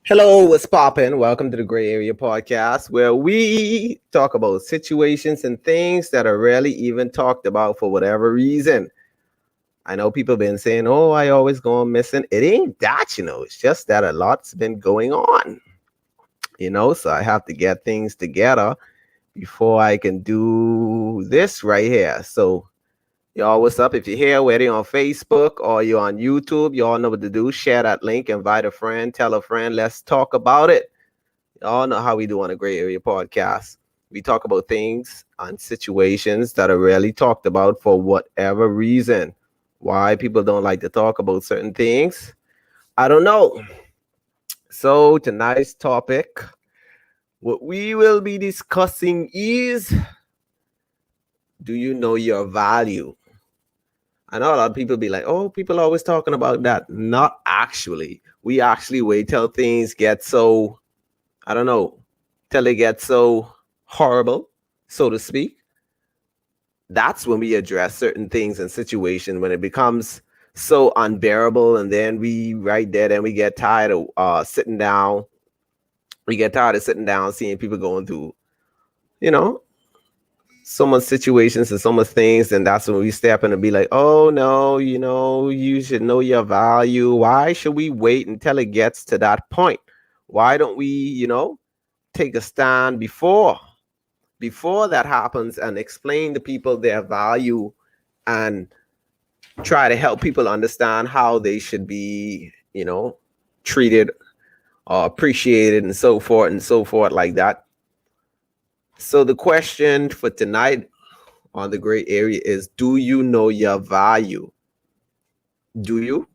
Hello, what's poppin'? Welcome to the Gray Area Podcast, where we talk about situations and things that are rarely even talked about for whatever reason. I know people been saying, "Oh, I always go on missing." It ain't that, It's just that a lot's been going on, So I have to get things together before I can do this right here. So y'all, what's up? If you're here, whether you're on Facebook or you're on YouTube, you all know what to do. Share that link, invite a friend, tell a friend. Let's talk about it. Y'all know how we do on a Gray Area Podcast. We talk about things and situations that are rarely talked about for whatever reason. Why people don't like to talk about certain things, I don't know. So, tonight's topic, what we will be discussing is, do you know your value? I know a lot of people be like, oh, people are always talking about that. Not actually. We actually wait till things get so, I don't know, till they get so horrible, so to speak. That's when we address certain things and situations when it becomes so unbearable, and then we right there, then we get tired of sitting down. We get tired of sitting down, seeing people going through, you know, so much situations and so much things, and that's when we step in and be like, oh no, you should know your value. Why should we wait until it gets to that point? Why don't we, take a stand before that happens and explain to people their value and try to help people understand how they should be, treated or appreciated and so forth like that. So the question for tonight on the Gray Area is, do you know your value? Do you?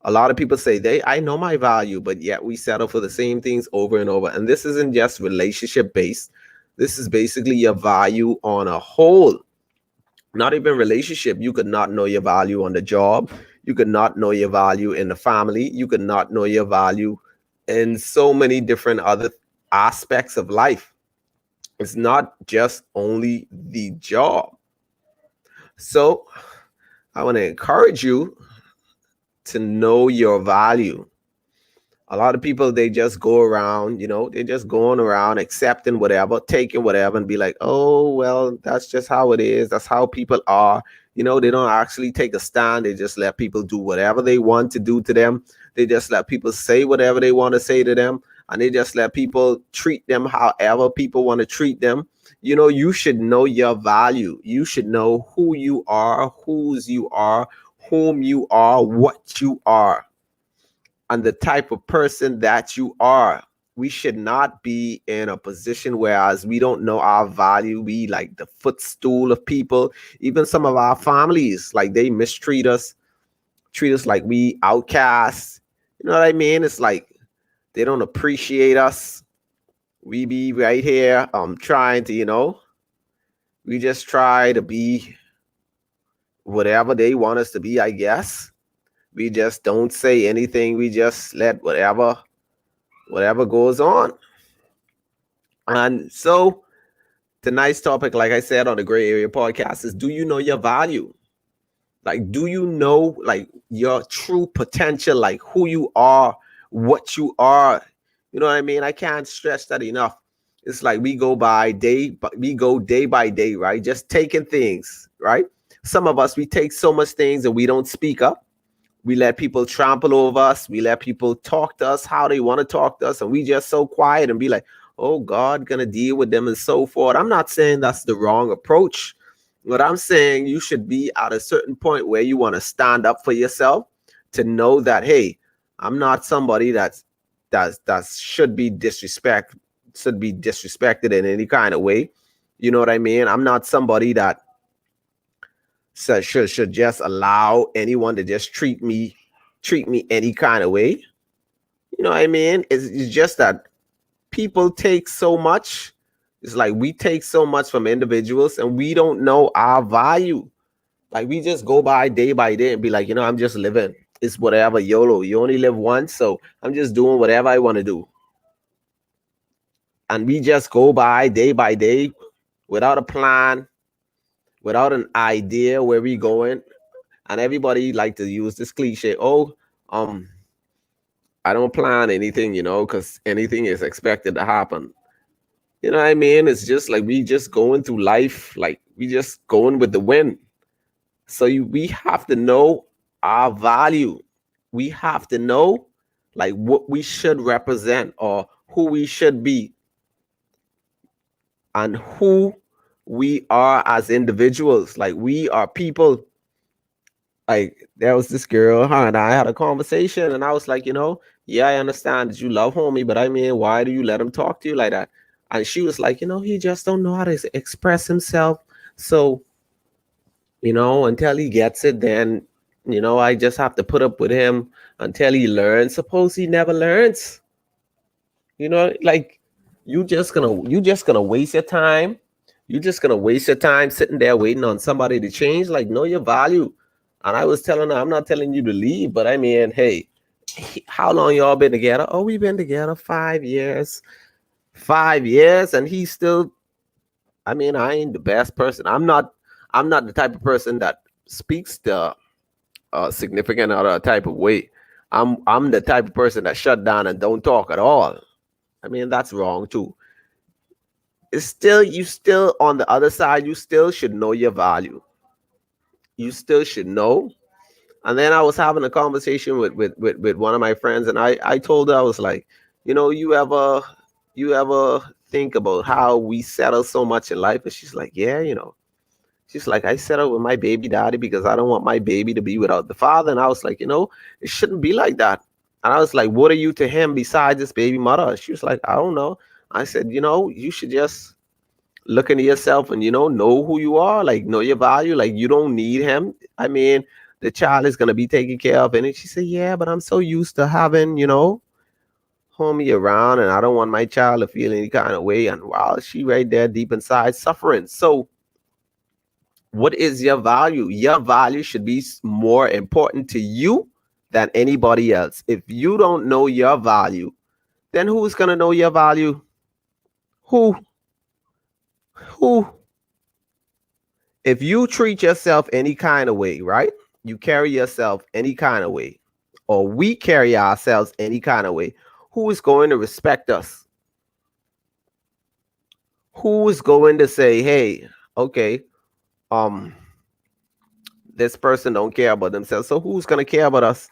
A lot of people say I know my value, but yet we settle for the same things over and over. And this isn't just relationship based. This is basically your value on a whole. Not even relationship. You could not know your value on the job. You could not know your value in the family. You could not know your value in so many different other aspects of life. It's not just only the job. So I want to encourage you to know your value. A lot of people, they just go around, they're just going around accepting whatever, taking whatever, and be like, oh, well, that's just how it is. That's how people are. They don't actually take a stand. They just let people do whatever they want to do to them. They just let people say whatever they want to say to them. And they just let people treat them however people want to treat them. You should know your value. You should know who you are, whose you are, whom you are, what you are, and the type of person that you are. We should not be in a position whereas we don't know our value. We like the footstool of people. Even some of our families, like they mistreat us, treat us like we outcasts. You know what I mean? It's like they don't appreciate us. We be right here trying to, we just try to be whatever they want us to be, I guess. We just don't say anything. We just let whatever goes on. And so tonight's topic, like I said on the Gray Area Podcast, is, do you know your value? Like, do you know like your true potential, like who you are, what you are? You know what I mean? I can't stress that enough. It's like we go day by day, right? Just taking things, right? Some of us, we take so much things and we don't speak up. We let people trample over us. We let people talk to us how they want to talk to us. And we just so quiet and be like, oh, God, gonna deal with them and so forth. I'm not saying that's the wrong approach. What I'm saying, you should be at a certain point where you want to stand up for yourself, to know that, hey, I'm not somebody that should be disrespected in any kind of way. You know what I mean? I'm not somebody that should just allow anyone to just treat me any kind of way. You know what I mean? It's just that people take so much. It's like we take so much from individuals and we don't know our value. Like we just go by day and be like, I'm just living. It's whatever, YOLO. You only live once, so I'm just doing whatever I want to do. And we just go by day without a plan, without an idea where we going. And everybody like to use this cliche. Oh, I don't plan anything, because anything is expected to happen. You know what I mean? It's just like we just going through life, like we just going with the wind. So we have to know our value. We have to know like what we should represent or who we should be and who we are as individuals. Like we are people. Like there was this girl, her and I had a conversation, and I was like, yeah, I understand that you love homie, but I mean, why do you let him talk to you like that? And she was like, he just don't know how to express himself. So, until he gets it, then, I just have to put up with him until he learns. Suppose he never learns. Like you just gonna waste your time. You're just gonna waste your time sitting there waiting on somebody to change. Like, know your value. And I was telling her, I'm not telling you to leave, but I mean, hey, how long y'all been together? Oh, we've been together 5 years. 5 years, and he's still. I mean, I ain't the best person. I'm not. I'm not the type of person that speaks the significant other type of way. I'm the type of person that shut down and don't talk at all. I mean, that's wrong too. It's still you still on the other side, you still should know your value. You still should know. And then I was having a conversation with one of my friends, and I told her, I was like, you ever think about how we settle so much in life? And she's like, yeah, she's like, I settled with my baby daddy because I don't want my baby to be without the father. And I was like, it shouldn't be like that. And I was like, what are you to him besides this baby mother? She was like, I don't know. I said, you should just look into yourself and, know who you are, like, know your value. Like, you don't need him. I mean, the child is going to be taken care of. And she said, yeah, but I'm so used to having, homie around, and I don't want my child to feel any kind of way. And wow, she right there deep inside suffering. So, what is your value? Your value should be more important to you than anybody else. If you don't know your value, then who's going to know your value? Who? Who? If you treat yourself any kind of way, right? You carry yourself any kind of way, or we carry ourselves any kind of way, who is going to respect us? Who is going to say, hey, okay, um, this person don't care about themselves, so who's going to care about us?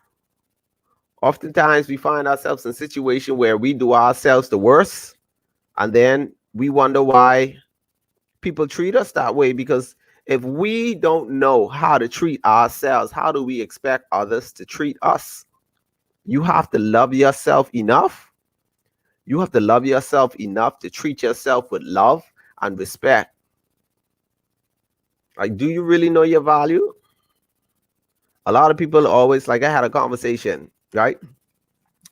Oftentimes we find ourselves in a situation where we do ourselves the worst, and then we wonder why people treat us that way. Because if we don't know how to treat ourselves, how do we expect others to treat us? You have to love yourself enough. You have to love yourself enough to treat yourself with love and respect. Like, do you really know your value? A lot of people always, like, I had a conversation, right?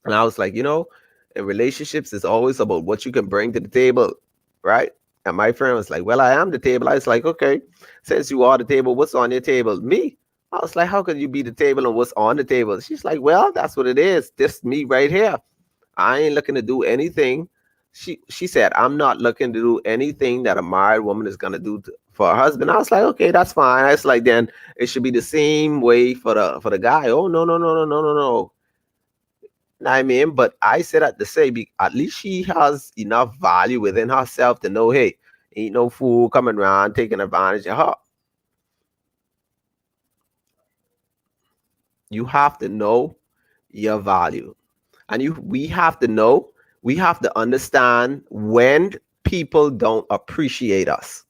And I was like, in relationships, it's always about what you can bring to the table, right? And my friend was like, well, I am the table. I was like, okay, since you are the table, what's on your table? Me. I was like, how could you be the table and what's on the table? She's like, well, that's what it is. This me right here. I ain't looking to do anything. She said, I'm not looking to do anything that a married woman is gonna do for her husband. I was like, okay, that's fine. I was like, then it should be the same way for the guy. Oh, no, no, no, no, no, no, no. I mean, but I said at the same, at least she has enough value within herself to know, hey, ain't no fool coming around taking advantage of her. You have to know your value. And we have to know, we have to understand when people don't appreciate us.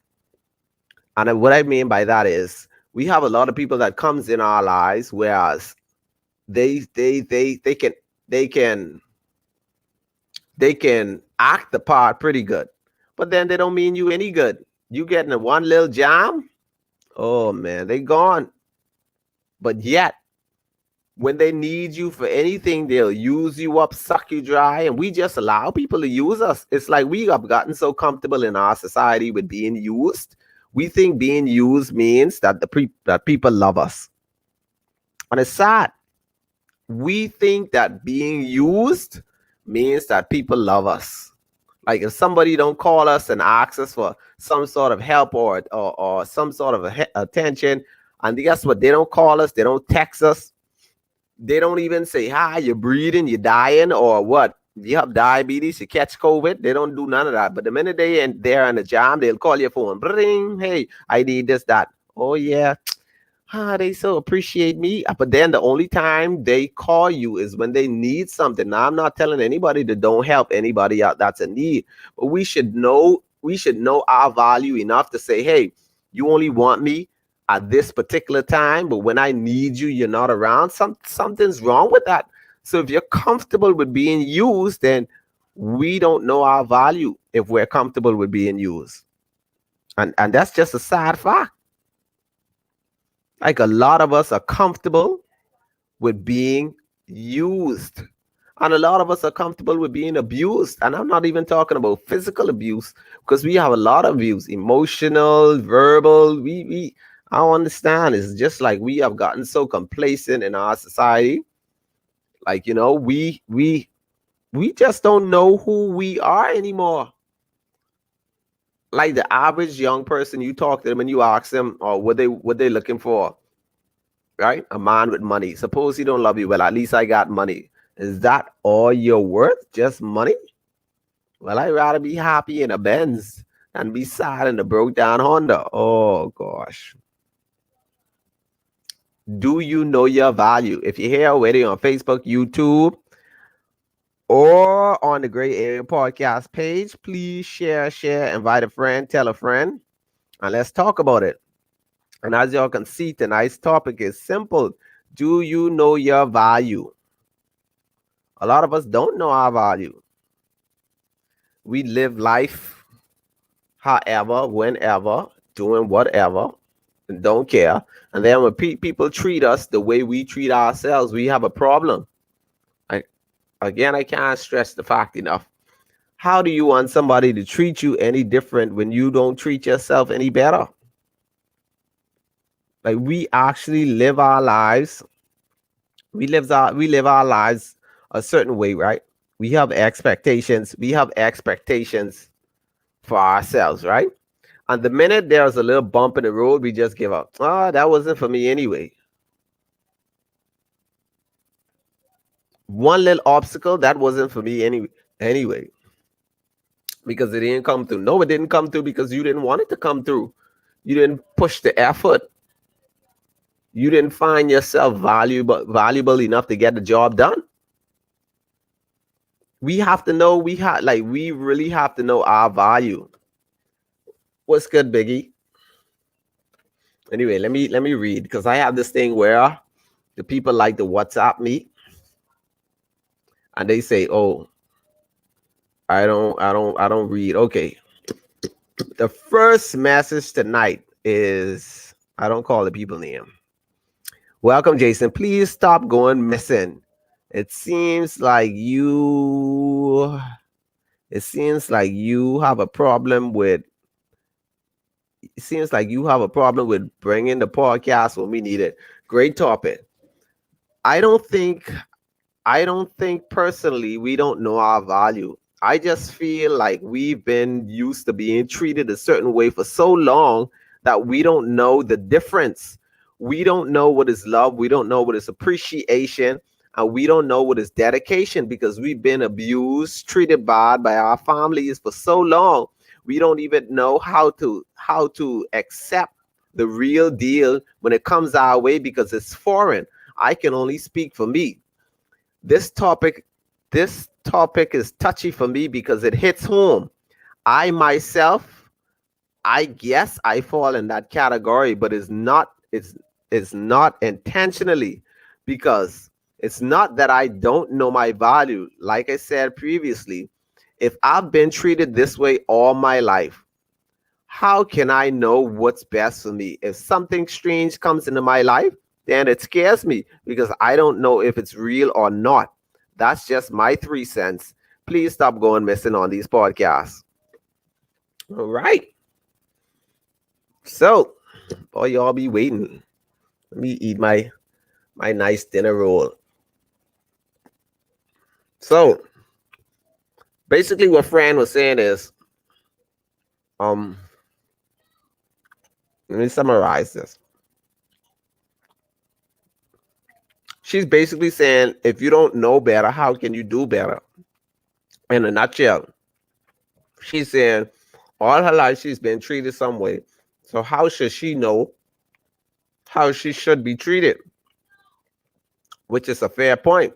And what I mean by that is we have a lot of people that comes in our lives, whereas they can they can they can act the part pretty good, but then they don't mean you any good. You getting a one little jam, oh man, they gone. But yet, when they need you for anything, they'll use you up, suck you dry, and we just allow people to use us. It's like we have gotten so comfortable in our society with being used. We think being used means that that people love us, and it's sad. We think that being used means that people love us. Like if somebody don't call us and ask us for some sort of help or some sort of attention, and guess what? They don't call us, they don't text us. They don't even say, hi, you're breathing, you're dying, or what? You have diabetes, you catch COVID. They don't do none of that. But the minute they're in the jam, they'll call your phone. Bring, hey, I need this, that. Oh, yeah. They so appreciate me. But then the only time they call you is when they need something. Now, I'm not telling anybody to don't help anybody out that's in need, but we should know our value enough to say, hey, you only want me at this particular time, but when I need you, you're not around. Something's wrong with that. So if you're comfortable with being used, then we don't know our value if we're comfortable with being used. And that's just a sad fact. Like a lot of us are comfortable with being used. And a lot of us are comfortable with being abused. And I'm not even talking about physical abuse because we have a lot of abuse, emotional, verbal. I don't understand. It's just like we have gotten so complacent in our society. Like, we just don't know who we are anymore. Like the average young person, you talk to them and you ask them, or what they looking for, right? A man with money. Suppose he don't love you. Well, at least I got money. Is that all you're worth? Just money? Well, I'd rather be happy in a Benz than be sad in a broke down Honda. Oh gosh. Do you know your value? If you're here already on Facebook, YouTube, or on the Gray Area Podcast page, please share, invite a friend, tell a friend, and let's talk about it. And as y'all can see, tonight's topic is simple. Do you know your value? A lot of us don't know our value. We live life however, whenever, doing whatever, and don't care. And then when people treat us the way we treat ourselves, we have a problem. I can't stress the fact enough. How do you want somebody to treat you any different when you don't treat yourself any better? Like we actually live our lives. We live our lives a certain way, right? We have expectations. We have expectations for ourselves, right? And the minute there's a little bump in the road, we just give up. That wasn't for me anyway. One little obstacle, that wasn't for me anyway. Because it didn't come through. No, it didn't come through because you didn't want it to come through. You didn't push the effort. You didn't find yourself valuable enough to get the job done. We have to know we really have to know our value. What's good, Biggie? Anyway, let me read because I have this thing where the people like to WhatsApp me and they say, "Oh, I don't read." Okay. The first message tonight is I don't call the people name. Welcome, Jason. Please stop going missing. It seems like you it seems like you have a problem with bringing the podcast when we need it. Great topic. I don't think I don't think personally we don't know our value. I just feel like we've been used to being treated a certain way for so long that we don't know the difference. We don't know what is love. We don't know what is appreciation. And we don't know what is dedication because we've been abused, treated bad by our families for so long. We don't even know how to accept the real deal when it comes our way because it's foreign. I can only speak for me. This topic is touchy for me because it hits home. I myself, I guess I fall in that category, but it's not intentionally because it's not that I don't know my value. Like I said previously, if I've been treated this way all my life, how can I know what's best for me? If something strange comes into my life, then it scares me because I don't know if it's real or not. That's just my 3 cents. Please stop going missing on these podcasts. All right. So, boy, y'all be waiting. Let me eat my nice dinner roll. So, basically, what Fran was saying is, um, let me summarize this. She's basically saying, if you don't know better, how can you do better? In a nutshell, she's saying all her life she's been treated some way. So how should she know how she should be treated? Which is a fair point.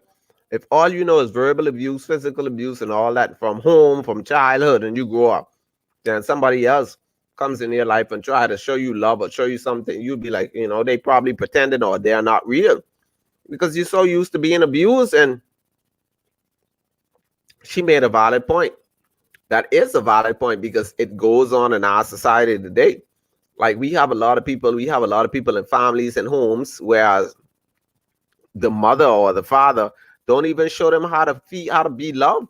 If all you know is verbal abuse, physical abuse, and all that from home, from childhood, and you grow up, then somebody else comes in your life and try to show you love or show you something, you'd be like, they probably pretending or they're not real because you're so used to being abused. And she made a valid point. That is a valid point because it goes on in our society today. Like we have a lot of people in families and homes, whereas the mother or the father don't even show them how to be loved.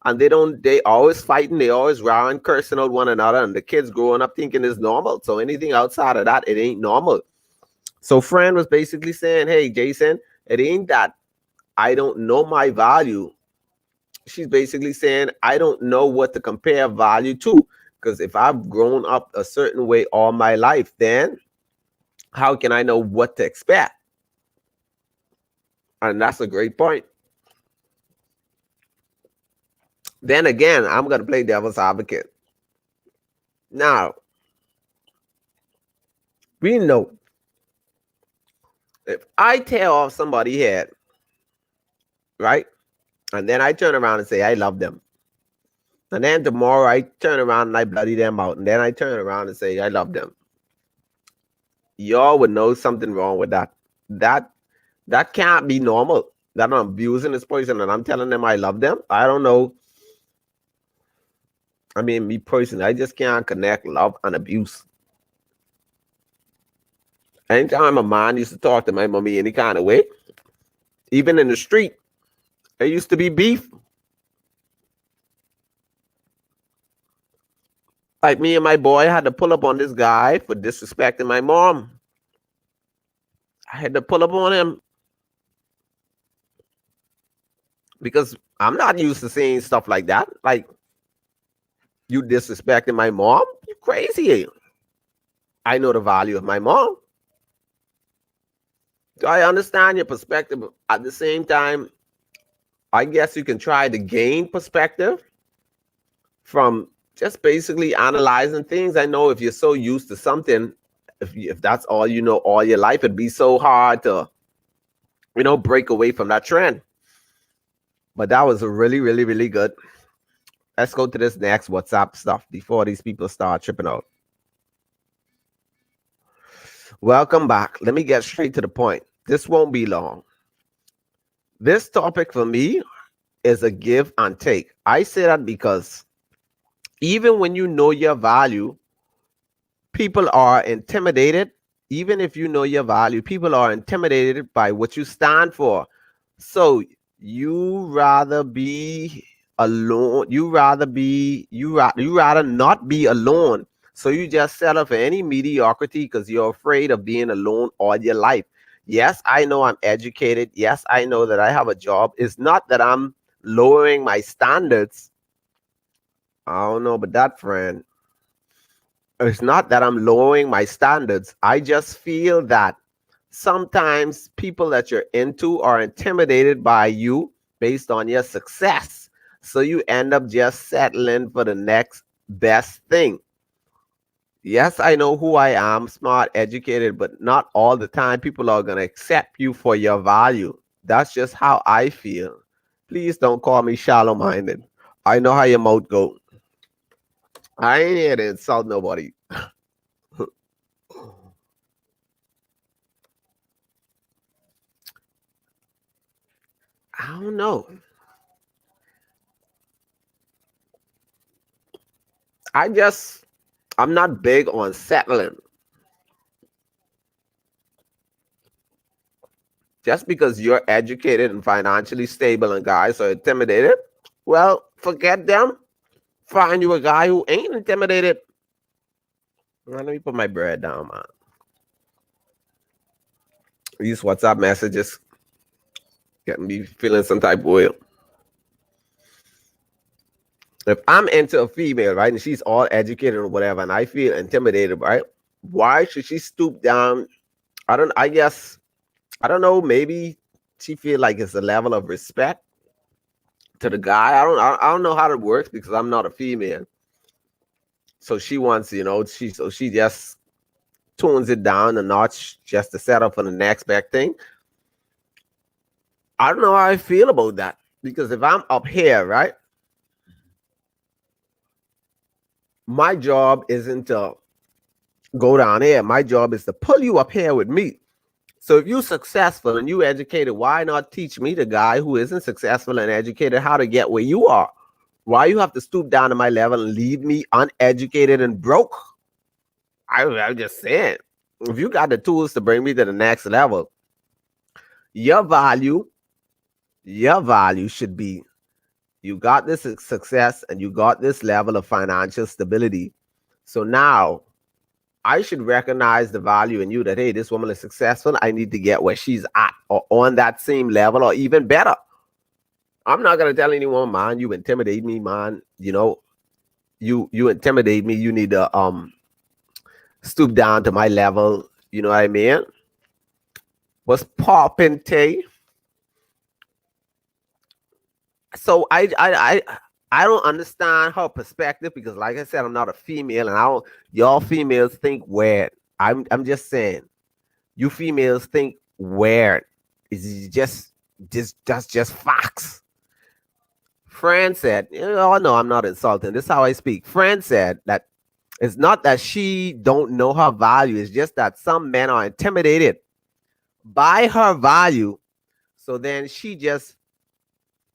And they always fighting, they always rowing, cursing out one another, and the kids growing up thinking it's normal. So anything outside of that, it ain't normal. So Fran was basically saying, hey, Jason, it ain't that I don't know my value. She's basically saying, I don't know what to compare value to. Because if I've grown up a certain way all my life, then how can I know what to expect? And that's a great point. Then again, I'm going to play devil's advocate. Now, we know if I tear off somebody's head, right? And then I turn around and say, I love them. And then tomorrow I turn around and I bloody them out. And then I turn around and say, I love them. Y'all would know something wrong with that. That can't be normal. That I'm abusing this person and I'm telling them I love them. I don't know. I mean, me personally, I just can't connect love and abuse. Anytime a man used to talk to my mommy any kind of way, even in the street, there used to be beef. Like me and my boy had to pull up on this guy for disrespecting my mom. I had to pull up on him because I'm not used to seeing stuff like that. Like, you disrespecting my mom? You crazy. I know the value of my mom. So I understand your perspective. At the same time, I guess you can try to gain perspective from just basically analyzing things. I know if you're so used to something, if that's all you know all your life, it'd be so hard to, break away from that trend. But that was really, really, really good. Let's go to this next WhatsApp stuff before these people start tripping out. Welcome back. Let me get straight to the point. This won't be long. This topic for me is a give and take. I say that because even when you know your value, people are intimidated. Even if you know your value, people are intimidated by what you stand for. So you rather be alone. You rather not be alone. So you just settle for any mediocrity because you're afraid of being alone all your life. Yes, I know I'm educated. Yes, I know that I have a job. It's not that I'm lowering my standards. I don't know, but that friend, it's not that I'm lowering my standards. I just feel that sometimes people that you're into are intimidated by you based on your success. So you end up just settling for the next best thing. Yes, I know who I am, smart, educated, but not all the time people are going to accept you for your value. That's just how I feel. Please don't call me shallow minded. I know how your mouth go. I ain't here to insult nobody. I don't know. I'm not big on settling. Just because you're educated and financially stable and guys are intimidated, well, forget them. Find you a guy who ain't intimidated. Let me put my bread down, man. These WhatsApp messages get me feeling some type of way. If I'm into a female, right, and she's all educated or whatever, and I feel intimidated, right? Why should she stoop down? I don't know, maybe she feel like it's a level of respect to the guy. I don't know how it works because I'm not a female. So she wants, she just tunes it down a notch just to set up for the next big thing. I don't know how I feel about that because if I'm up here, right, my job isn't to go down there. My job is to pull you up here with me. So if you're successful and you educated, why not teach me, the guy who isn't successful and educated, how to get where you are? Why you have to stoop down to my level and leave me uneducated and broke? I'm just saying, if you got the tools to bring me to the next level, your value should be, you got this success and you got this level of financial stability. So now I should recognize the value in you that, hey, this woman is successful. I need to get where she's at or on that same level or even better. I'm not going to tell anyone, man, you intimidate me, man. You intimidate me. You need to stoop down to my level. You know what I mean? What's poppin', Tay? So I don't understand her perspective because, like I said, I'm not a female, and I don't. Y'all females think weird. I'm just saying, you females think weird. It's that's just facts. Fran said, "Oh no, I'm not insulting. This is how I speak." Fran said that it's not that she don't know her value. It's just that some men are intimidated by her value. So then she just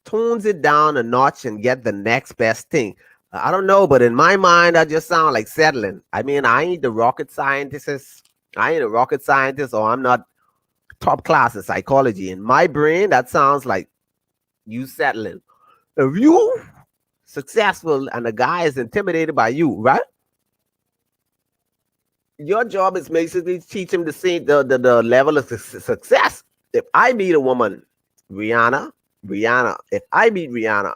tunes it down a notch and get the next best thing. I don't know, but in my mind, I just sound like settling. I mean, I ain't the rocket scientist. I ain't a rocket scientist, or I'm not top class in psychology. In my brain, that sounds like you settling. If you successful and the guy is intimidated by you, right? Your job is basically teach him to see the level of success. If I meet a woman, Rihanna, if I meet Rihanna,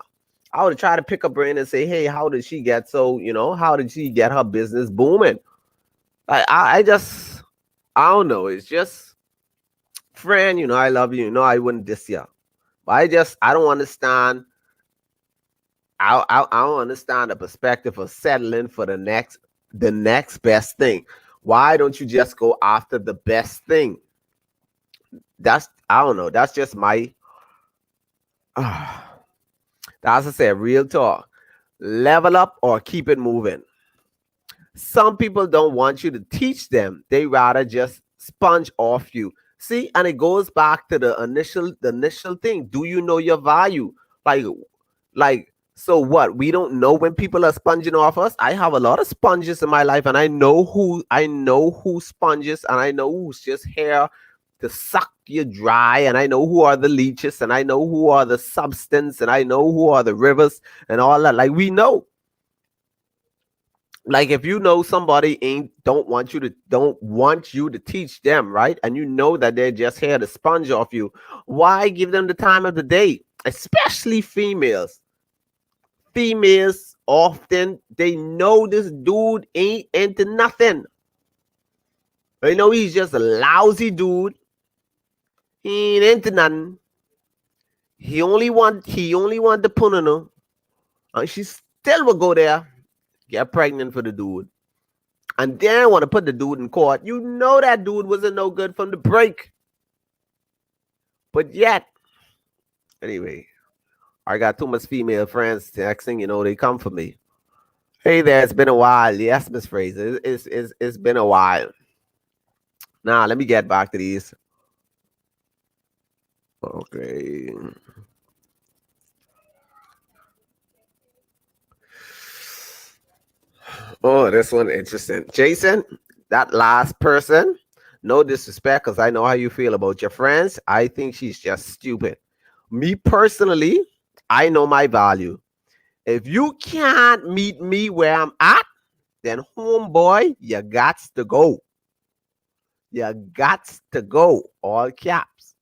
I would try to pick her brain and say, hey, how did she get how did she get her business booming? I just, I don't know. It's just, friend, I love you. I wouldn't diss you. But I don't understand. I don't understand the perspective of settling for the next best thing. Why don't you just go after the best thing? I don't know. That's just my, that's I said, real talk. Level up or keep it moving. Some people don't want you to teach them. They rather just sponge off you. See, and it goes back to the initial thing. Do you know your value? Like, so what? We don't know when people are sponging off us. I have a lot of sponges in my life, and I know who sponges, and I know who's just here to suck you dry, and I know who are the leeches, and I know who are the substance, and I know who are the rivers and all that. Like, we know. Like, if you know somebody don't want you to teach them, right? And you know that they're just here to sponge off you, why give them the time of the day? Especially females. Females often, they know this dude ain't into nothing. They know he's just a lousy dude. He ain't into nothing. He only want the punano. And she still will go there, get pregnant for the dude. And then want to put the dude in court. You know that dude wasn't no good from the break. But yet, anyway, I got too much female friends. Next thing you know, they come for me. Hey there, it's been a while. Yes, Miss Fraser, it's been a while. Now, let me get back to these. Okay. Oh, this one interesting. Jason, that last person, no disrespect, because I know how you feel about your friends. I think she's just stupid. Me personally, I know my value. If you can't meet me where I'm at, then homeboy, you got to go. You got to go. All caps.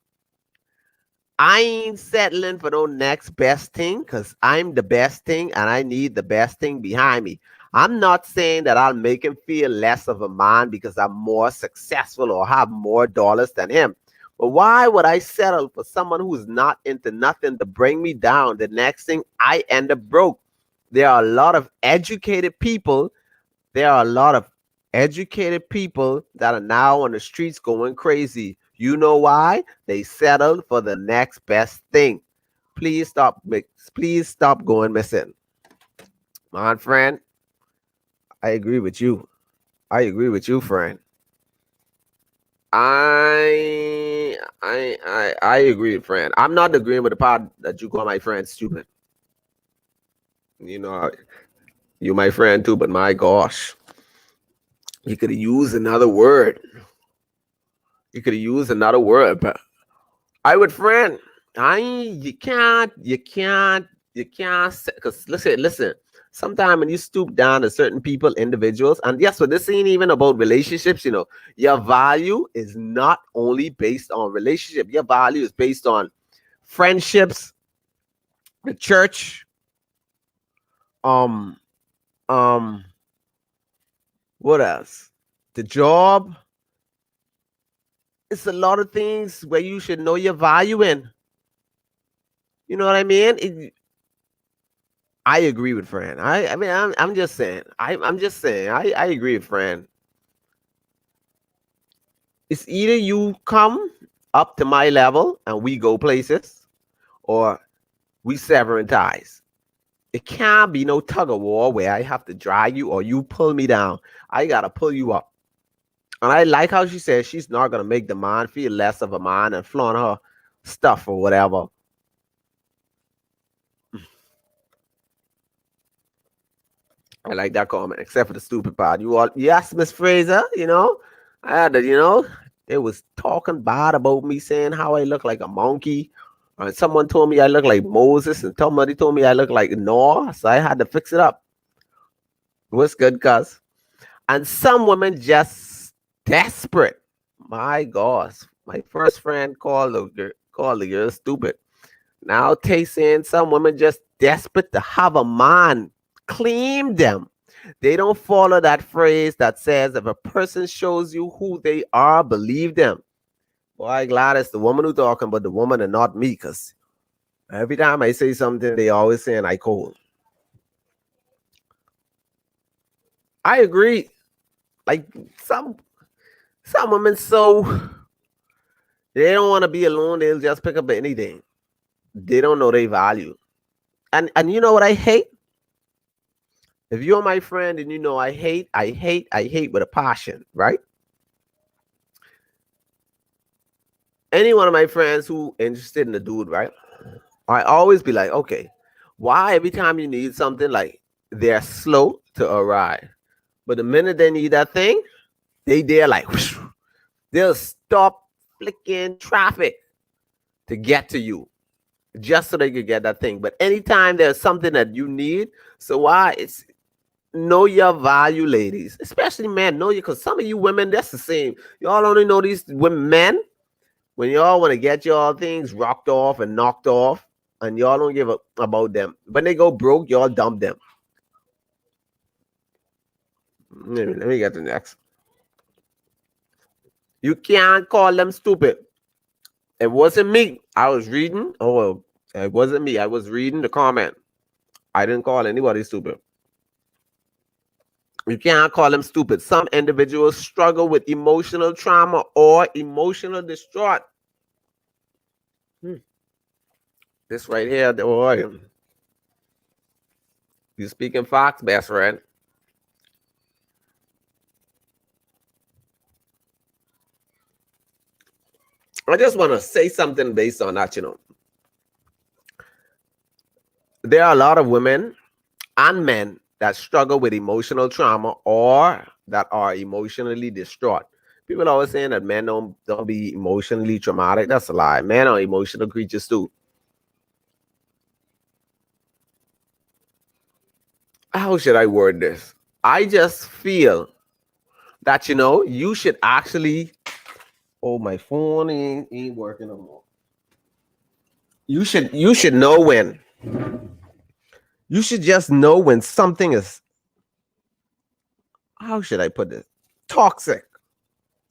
I ain't settling for no next best thing because I'm the best thing and I need the best thing behind me. I'm not saying that I'll make him feel less of a man because I'm more successful or have more dollars than him. But why would I settle for someone who's not into nothing to bring me down? The next thing I end up broke. There are a lot of educated people. There are a lot of educated people that are now on the streets going crazy. You know why? They settled for the next best thing. Please stop. Please stop going missing, my friend. I agree with you. I agree with you, friend. I agree, friend. I'm not agreeing with the part that you call my friend stupid. You know, you my friend too, but my gosh, you could have used another word. You could have used another word, but I would, friend. You can't. Because listen. Sometimes when you stoop down to certain people, individuals, and yes, but this ain't even about relationships. Your value is not only based on relationship. Your value is based on friendships, the church, um, um, what else? The job. It's a lot of things where you should know your value in. You know what I mean? I agree with Fran. I mean, I'm just saying. I'm just saying. I agree with Fran. It's either you come up to my level and we go places, or we severing ties. It can't be no tug of war where I have to drag you or you pull me down. I gotta pull you up. And I like how she says she's not gonna make the man feel less of a man and flaunt her stuff or whatever. I like that comment, except for the stupid part. You all, yes, Miss Fraser. I had to, they was talking bad about me, saying how I look like a monkey. And someone told me I look like Moses, and somebody told me I look like Noah. So I had to fix it up. What's good, cuz? And some women just desperate. My gosh, my first friend called the girl stupid. Now Tay saying some women just desperate to have a man claim them. They don't follow that phrase that says if a person shows you who they are, believe them. Boy, glad it's the woman who talking, but the woman and not me, because every time I say something, they always saying I cold. I agree. Like some women, so they don't want to be alone, they'll just pick up anything. They don't know their value. And you know what I hate? If you're my friend and you know I hate with a passion, right? Any one of my friends who interested in the dude, right? I always be like, okay, why every time you need something, like they're slow to arrive, but the minute they need that thing, they're like, whoosh, they'll stop flicking traffic to get to you just so they could get that thing. But anytime there's something that you need, so why it's know your value, ladies, especially men. Know you, because some of you women, that's the same. Y'all only know these women, men, when y'all want to get y'all things rocked off and knocked off, and y'all don't give a about them. When they go broke, y'all dump them. Let me get the next. You can't call them stupid. It wasn't me. I was reading. Oh, well, it wasn't me. I was reading the comment. I didn't call anybody stupid. You can't call them stupid. Some individuals struggle with emotional trauma or emotional distraught. This right here, boy. You speaking facts, best friend. I just want to say something based on that. There are a lot of women and men that struggle with emotional trauma or that are emotionally distraught. People always saying that men don't be emotionally traumatic. That's a lie. Men are emotional creatures too. How should I word this? I just feel that you should actually. Oh, my phone ain't working no more. You should know when. You should just know when something is, how should I put this, toxic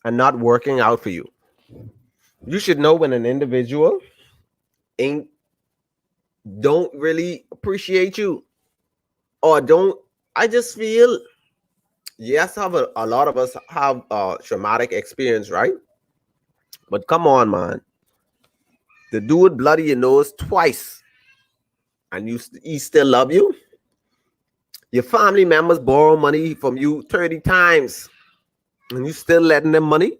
and not working out for you. You should know when an individual ain't don't really appreciate you or don't. I just feel yes, have a lot of us have traumatic experience, right? But come on, man, the dude bloody your nose twice, and he still love you. Your family members borrow money from you 30 times, and you still letting them money.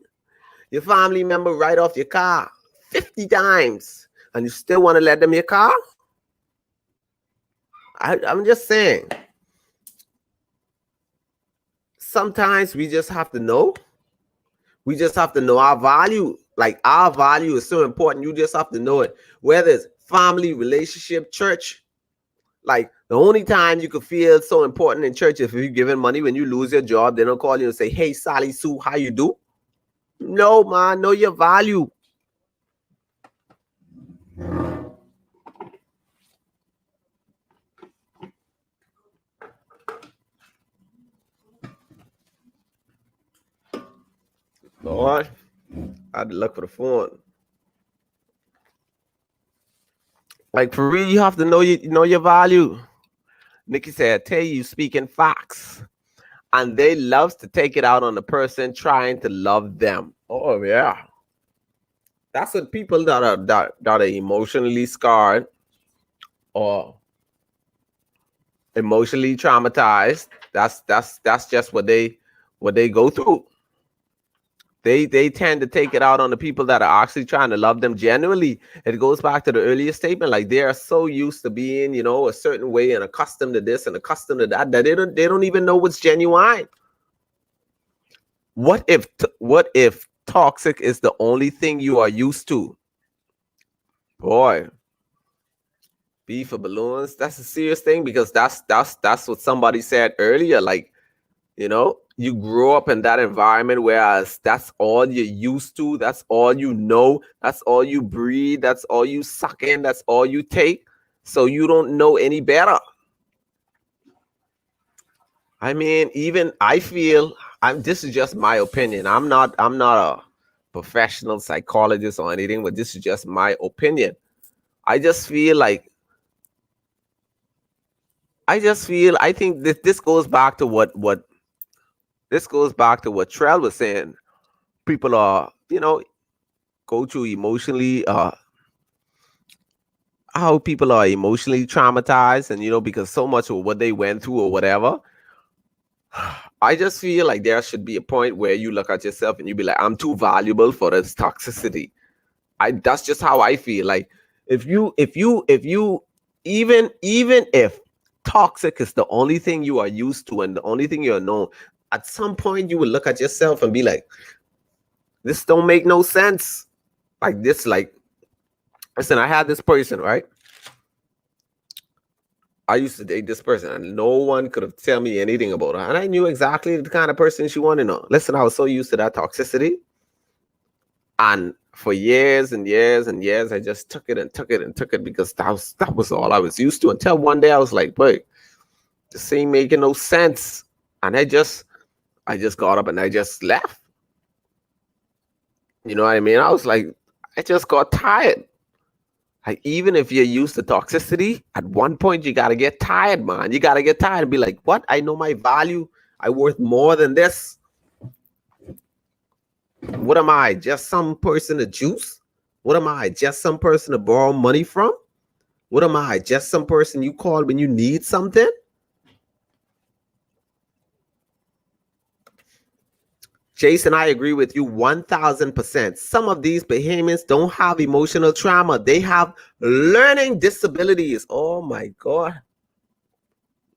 Your family member write off your car 50 times, and you still want to let them your car. I'm just saying. Sometimes we just have to know. We just have to know our value. Like our value is so important. You just have to know it. Whether it's family, relationship, church. Like the only time you could feel so important in church is if you're giving money. When you lose your job, they don't call you and say, "Hey, Sally Sue, how you do?" No, man, know your value. Lord, I had to look for the phone. Like for real, you have to know your value. Nikki said, "I tell you, speaking facts." And they loves to take it out on the person trying to love them. Oh yeah, that's what people that are emotionally scarred or emotionally traumatized. That's just what they go through. They tend to take it out on the people that are actually trying to love them genuinely. It goes back to the earlier statement, like they are so used to being, a certain way and accustomed to this and accustomed to that they don't even know what's genuine. What if toxic is the only thing you are used to? Boy, beef for balloons, that's a serious thing because that's what somebody said earlier. Like, you grow up in that environment, whereas that's all you're used to, that's all you know, that's all you breathe, that's all you suck in, that's all you take. So you don't know any better. I mean, even I feel this is just my opinion. I'm not a professional psychologist or anything, but this is just my opinion. I just feel like I think this goes back to what this goes back to what Trell was saying. People are, go through emotionally how people are emotionally traumatized, and because so much of what they went through or whatever. I just feel like there should be a point where you look at yourself and you be like, I'm too valuable for this toxicity. That's just how I feel. Like if you even if toxic is the only thing you are used to and the only thing you know, at some point you will look at yourself and be like, this don't make no sense. Like this, like, listen, I had this person, right? I used to date this person and no one could have tell me anything about her. And I knew exactly the kind of person she wanted to know. Listen, I was so used to that toxicity. And for years and years and years, I just took it and took it and took it because that was all I was used to. Until one day I was like, wait, this ain't making no sense. And I just got up and I just left. You know what I mean? I was like, I just got tired. Like, even if you're used to toxicity, at one point you gotta get tired, man. You gotta get tired and be like, what? I know my value. I worth more than this. What am I? Just some person to juice? What am I? Just some person to borrow money from? What am I? Just some person you call when you need something? Jason, I agree with you 1000%. Some of these behemoths don't have emotional trauma, they have learning disabilities. Oh my God.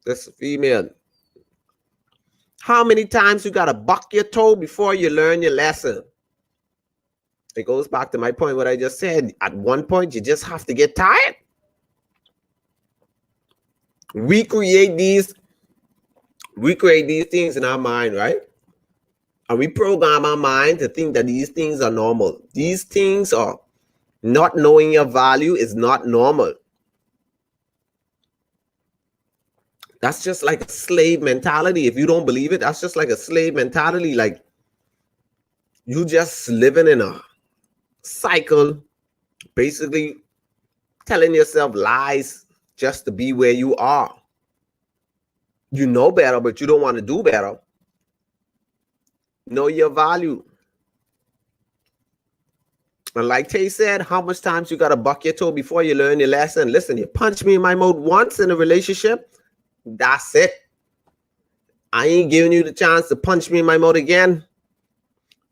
This female. How many times you got to buck your toe before you learn your lesson? It goes back to my point, what I just said. At one point, you just have to get tired. We create these things in our mind, right? And we program our mind to think that these things are normal. These things are not knowing your value is not normal. That's just like a slave mentality. If you don't believe it, that's just like a slave mentality. Like you just living in a cycle, basically telling yourself lies just to be where you are. You know better, but you don't want to do better. Know your value. And like Tay said, how much times you got to buck your toe before you learn your lesson? Listen, you punch me in my mouth once in a relationship, that's it. I ain't giving you the chance to punch me in my mouth again.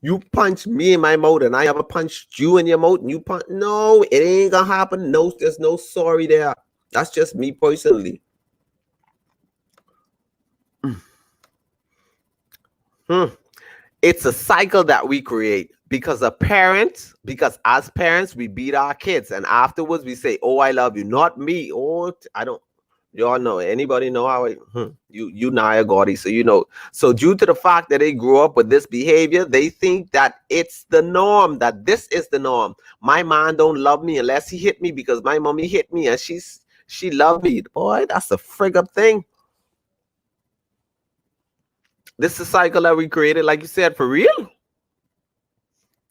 You punch me in my mouth and I ever punched you in your mouth and you punch. No, it ain't gonna happen. No, there's no sorry there. That's just me personally. It's a cycle that we create because as parents, we beat our kids and afterwards we say, oh, I love you. Not me. Oh, I don't. Y'all know, anybody know how you Naya Gordy, so you know. So due to the fact that they grew up with this behavior, they think that it's the norm, that this is the norm. My man don't love me unless he hit me because my mommy hit me and she loved me. Boy, that's a frig up thing. This is a cycle that we created, like you said, for real.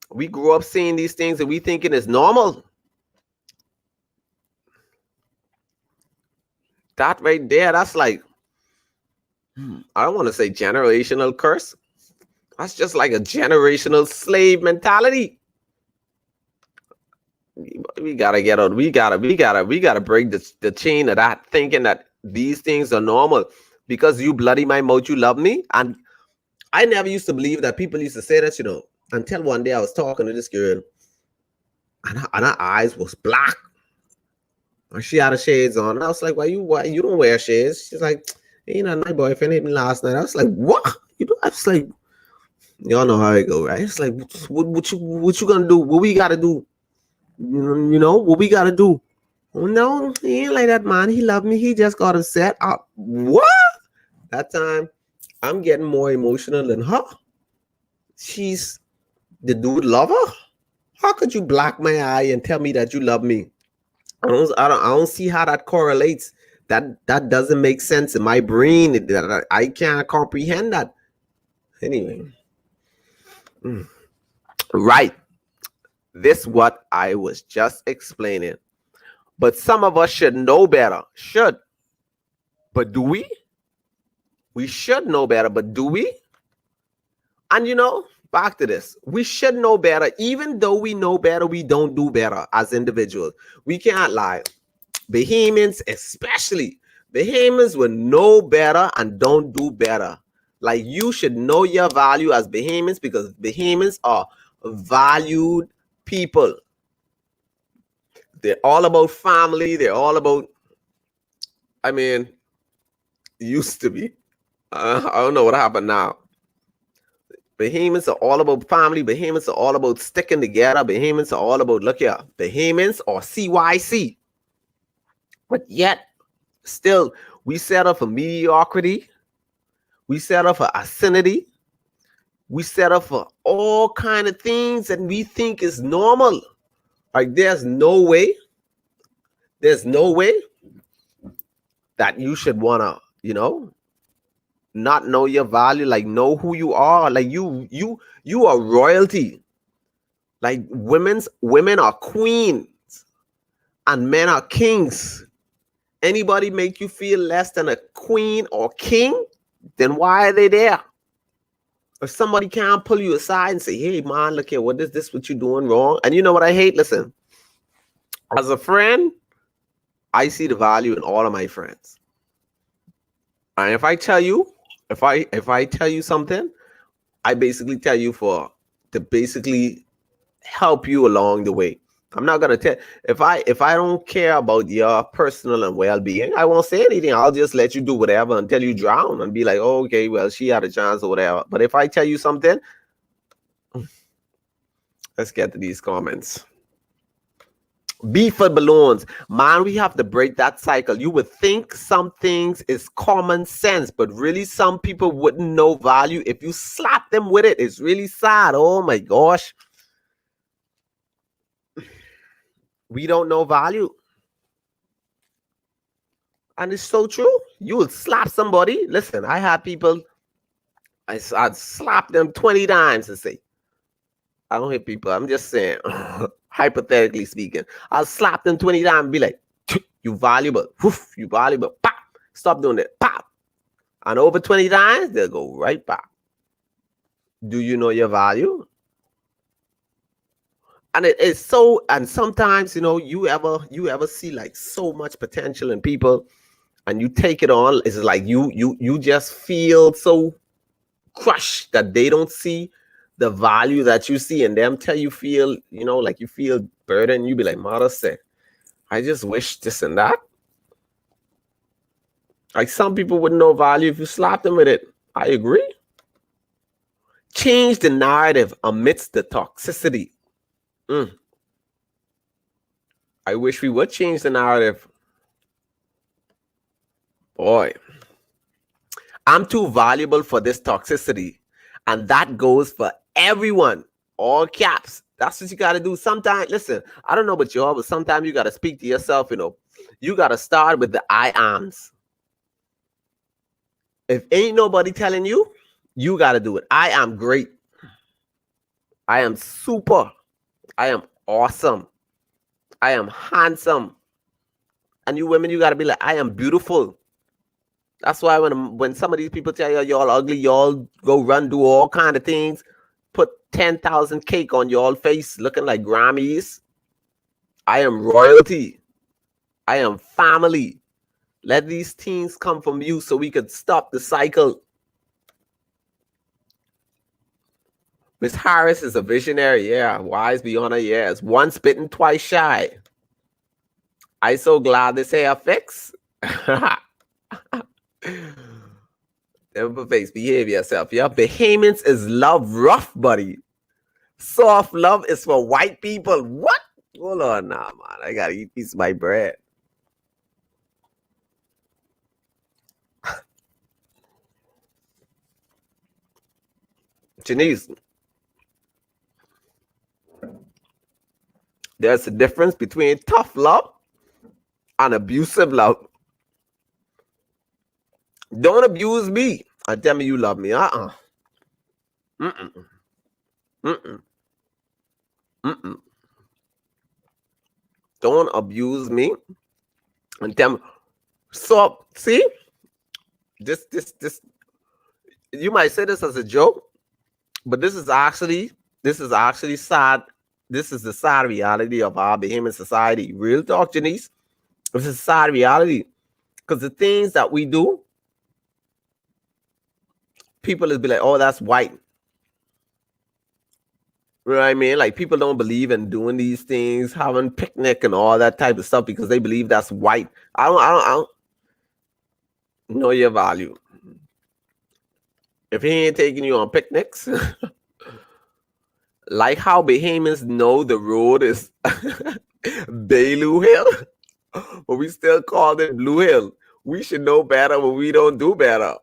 We grew up seeing these things and we thinking it's normal. That right there, that's like, I don't want to say generational curse. That's just like a generational slave mentality. We gotta get out. We gotta break the chain of that thinking that these things are normal. Because you bloody my mouth, you love me. And I never used to believe that people used to say that, you know, until one day I was talking to this girl and her eyes was black. And she had the shades on. And I was like, why you don't wear shades? She's like, hey, you know, my boyfriend hit me last night. I was like, what? You know, I was like, y'all know how it go, right? It's like, what you gonna do? What we gotta do? You know, what we gotta do? Oh, no, he ain't like that, man. He loved me. He just got upset. What? That time, I'm getting more emotional than her. She's the dude lover. How could you black my eye and tell me that you love me? I don't see how that correlates. That doesn't make sense in my brain. I can't comprehend that. Anyway, right. This what I was just explaining. But some of us should know better. Should. But do we? We should know better, but do we? And you know, back to this. We should know better. Even though we know better, we don't do better as individuals. We can't lie. Bahamians especially. Bahamians will know better and don't do better. Like, you should know your value as Bahamians because Bahamians are valued people. They're all about family. They're all about, I mean, used to be. I don't know what happened now. Bahamians are all about family. Bahamians are all about sticking together. Bahamians are all about, look here, Bahamians or CYC. But yet, still, we settle for mediocrity. We settle for obscenity. We settle for all kind of things that we think is normal. Like, there's no way that you should want to, you know, not know your value, like know who you are. Like you are royalty. Like women are queens and men are kings. Anybody make you feel less than a queen or king, then why are they there? If somebody can't pull you aside and say, hey man, look here, what is this, what you doing wrong? And you know what I hate? Listen, as a friend, I see the value in all of my friends. And if I tell you, if I tell you something, I basically tell you to basically help you along the way. I'm not gonna tell if I don't care about your personal and well-being, I won't say anything. I'll just let you do whatever until you drown and be like, oh, okay, well, she had a chance or whatever. But if I tell you something, let's get to these comments. B for balloons. Man, we have to break that cycle. You would think some things is common sense, but really some people wouldn't know value if you slap them with it. It's really sad. Oh my gosh. We don't know value. And it's so true. You will slap somebody. Listen, I had people, I'd slap them 20 times and say, I don't hit people. I'm just saying, hypothetically speaking, I'll slap them 20 times and be like, you valuable. Woof, you valuable. Pop. Stop doing that. Pop. And over 20 times, they'll go right back. Do you know your value? And it is so, and sometimes, you ever see like so much potential in people and you take it on. It's like you just feel so crushed that they don't see the value that you see in them till you feel, like you feel burdened. You be like, mother said, I just wish this and that. Like some people wouldn't know value if you slap them with it. I agree. Change the narrative amidst the toxicity. I wish we would change the narrative. Boy, I'm too valuable for this toxicity. And that goes for everyone. All caps. That's what you got to do. Sometimes, listen, I don't know about y'all, but sometimes you got to speak to yourself, You got to start with the I ams. If ain't nobody telling you, you got to do it. I am great. I am super. I am awesome. I am handsome. And you women, you got to be like, I am beautiful. That's why when some of these people tell you y'all ugly, y'all go run, do all kind of things, put 10,000 cake on y'all face looking like Grammys. I am royalty. I am family. Let these teens come from you so we could stop the cycle. Miss Harris is a visionary. Yeah. Wise beyond her years. Once bitten, twice shy. I so glad this hair fix. Never face. Behave yourself. Yeah. Bahamians is love rough, buddy. Soft love is for white people. What? Hold on now, man. I gotta eat a piece of my bread. Janice, there's a difference between tough love and abusive love. Don't abuse me and tell me you love me. Don't abuse me and tell me. So, see, this. You might say this as a joke, but this is actually sad. This is the sad reality of our Bahamian society. Real talk, Janice. This is sad reality. Because the things that we do, people will be like, oh, that's white. You know what I mean? Like people don't believe in doing these things, having picnic and all that type of stuff because they believe that's white. I don't know your value. If he ain't taking you on picnics, like how Bahamians know the road is Bailu Hill, but we still call it Blue Hill. We should know better, but we don't do better.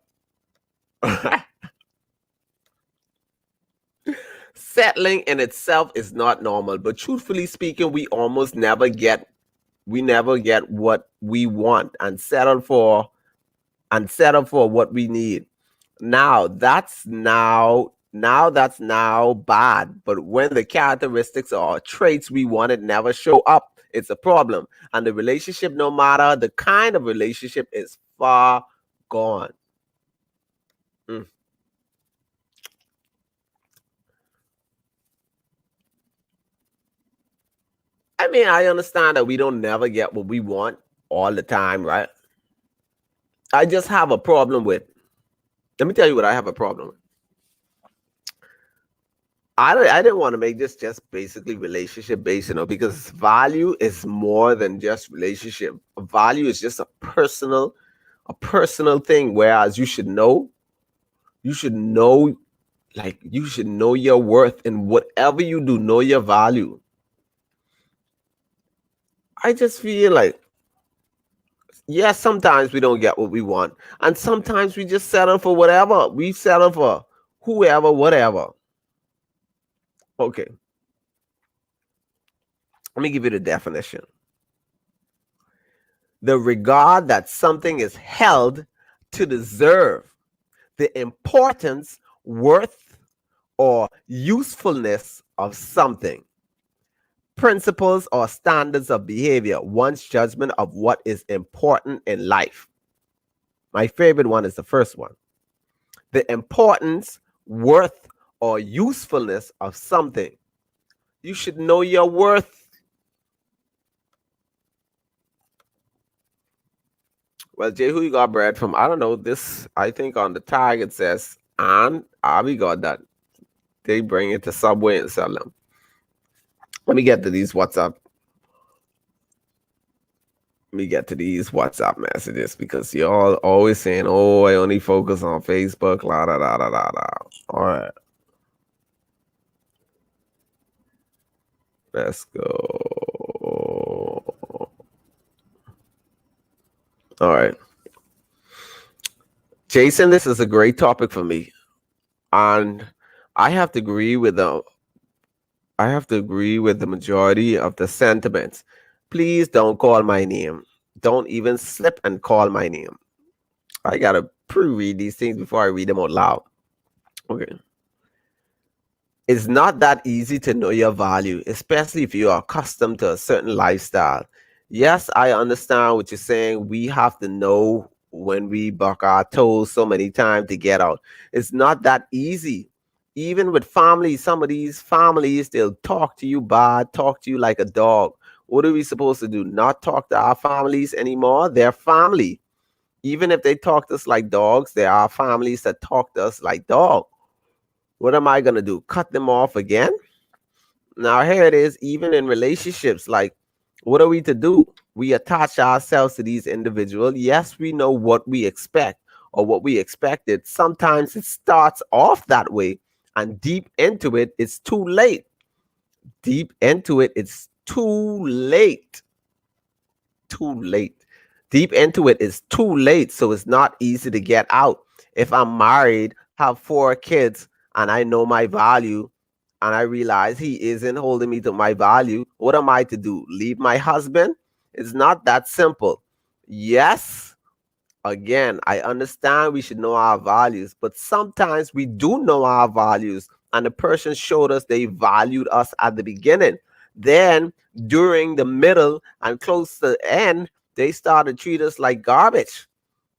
Settling in itself is not normal, but truthfully speaking, we never get what we want and settle for what we need. Now that's bad, but when the characteristics or traits we wanted never show up, it's a problem. And the relationship, no matter the kind of relationship, is far gone. I mean, I understand that we don't never get what we want all the time, right? I just have a problem with. Let me tell you what I have a problem with. I didn't want to make this just basically relationship based, because value is more than just relationship. Value is just a personal thing. Whereas you should know your worth in whatever you do. Know your value. I just feel like, yes, sometimes we don't get what we want. And sometimes we just settle for whatever. We settle for whoever, whatever. Okay. Let me give you the definition. The regard that something is held to deserve, the importance, worth, or usefulness of something. Principles or standards of behavior, one's judgment of what is important in life. My favorite one is the first one. The importance, worth, or usefulness of something. You should know your worth. Well, Jay, who you got bread from? I don't know. This, I think on the tag it says, and we got that. They bring it to Subway and sell them. Let me get to these WhatsApp. Let me get to these WhatsApp messages because y'all always saying, "Oh, I only focus on Facebook." La da da da da da. All right, let's go. All right, Jason, this is a great topic for me, and I have to agree with the majority of the sentiments. Please don't call my name. Don't even slip and call my name. I gotta pre-read these things before I read them out loud. Okay. It's not that easy to know your value, especially if you are accustomed to a certain lifestyle. Yes, I understand what you're saying. We have to know when we buck our toes so many times to get out. It's not that easy. Even with families, some of these families, they'll talk to you bad, talk to you like a dog. What are we supposed to do? Not talk to our families anymore? They're family. Even if they talk to us like dogs, there are families that talk to us like dogs. What am I going to do? Cut them off again? Now, here it is, even in relationships, like, what are we to do? We attach ourselves to these individuals. Yes, we know what we expect or what we expected. Sometimes it starts off that way, and deep into it, it's too late. Deep into it, it's too late. Too late. Deep into it is too late, so it's not easy to get out. If I'm married, have 4 kids, and I know my value, and I realize he isn't holding me to my value, what am I to do? Leave my husband? It's not that simple. Yes, again, I understand we should know our values, but sometimes we do know our values, and the person showed us they valued us at the beginning. Then, during the middle and close to the end, they started to treat us like garbage.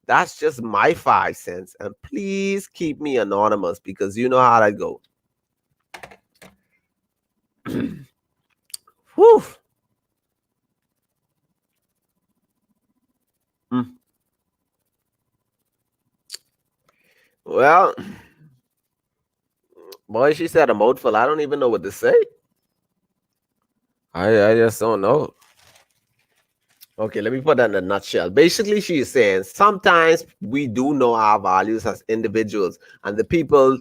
That's just my 5 cents. And please keep me anonymous because you know how that goes. Whew. Well, boy, she said a mouthful. I don't even know what to say. I just don't know. Okay, let me put that in a nutshell. Basically, she is saying sometimes we do know our values as individuals, and the people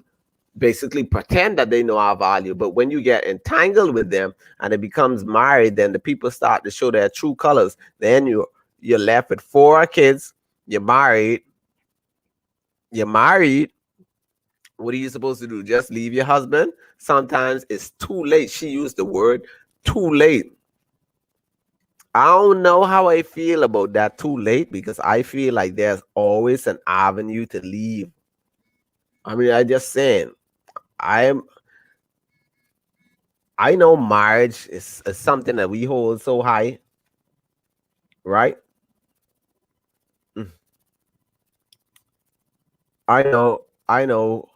basically pretend that they know our value. But when you get entangled with them and it becomes married, then the people start to show their true colors. Then you're left with 4 kids. You're married. What are you supposed to do? Just leave your husband? Sometimes it's too late. She used the word too late. I don't know how I feel about that too late because I feel like there's always an avenue to leave. I mean, I just saying, I know marriage is something that we hold so high, right? I know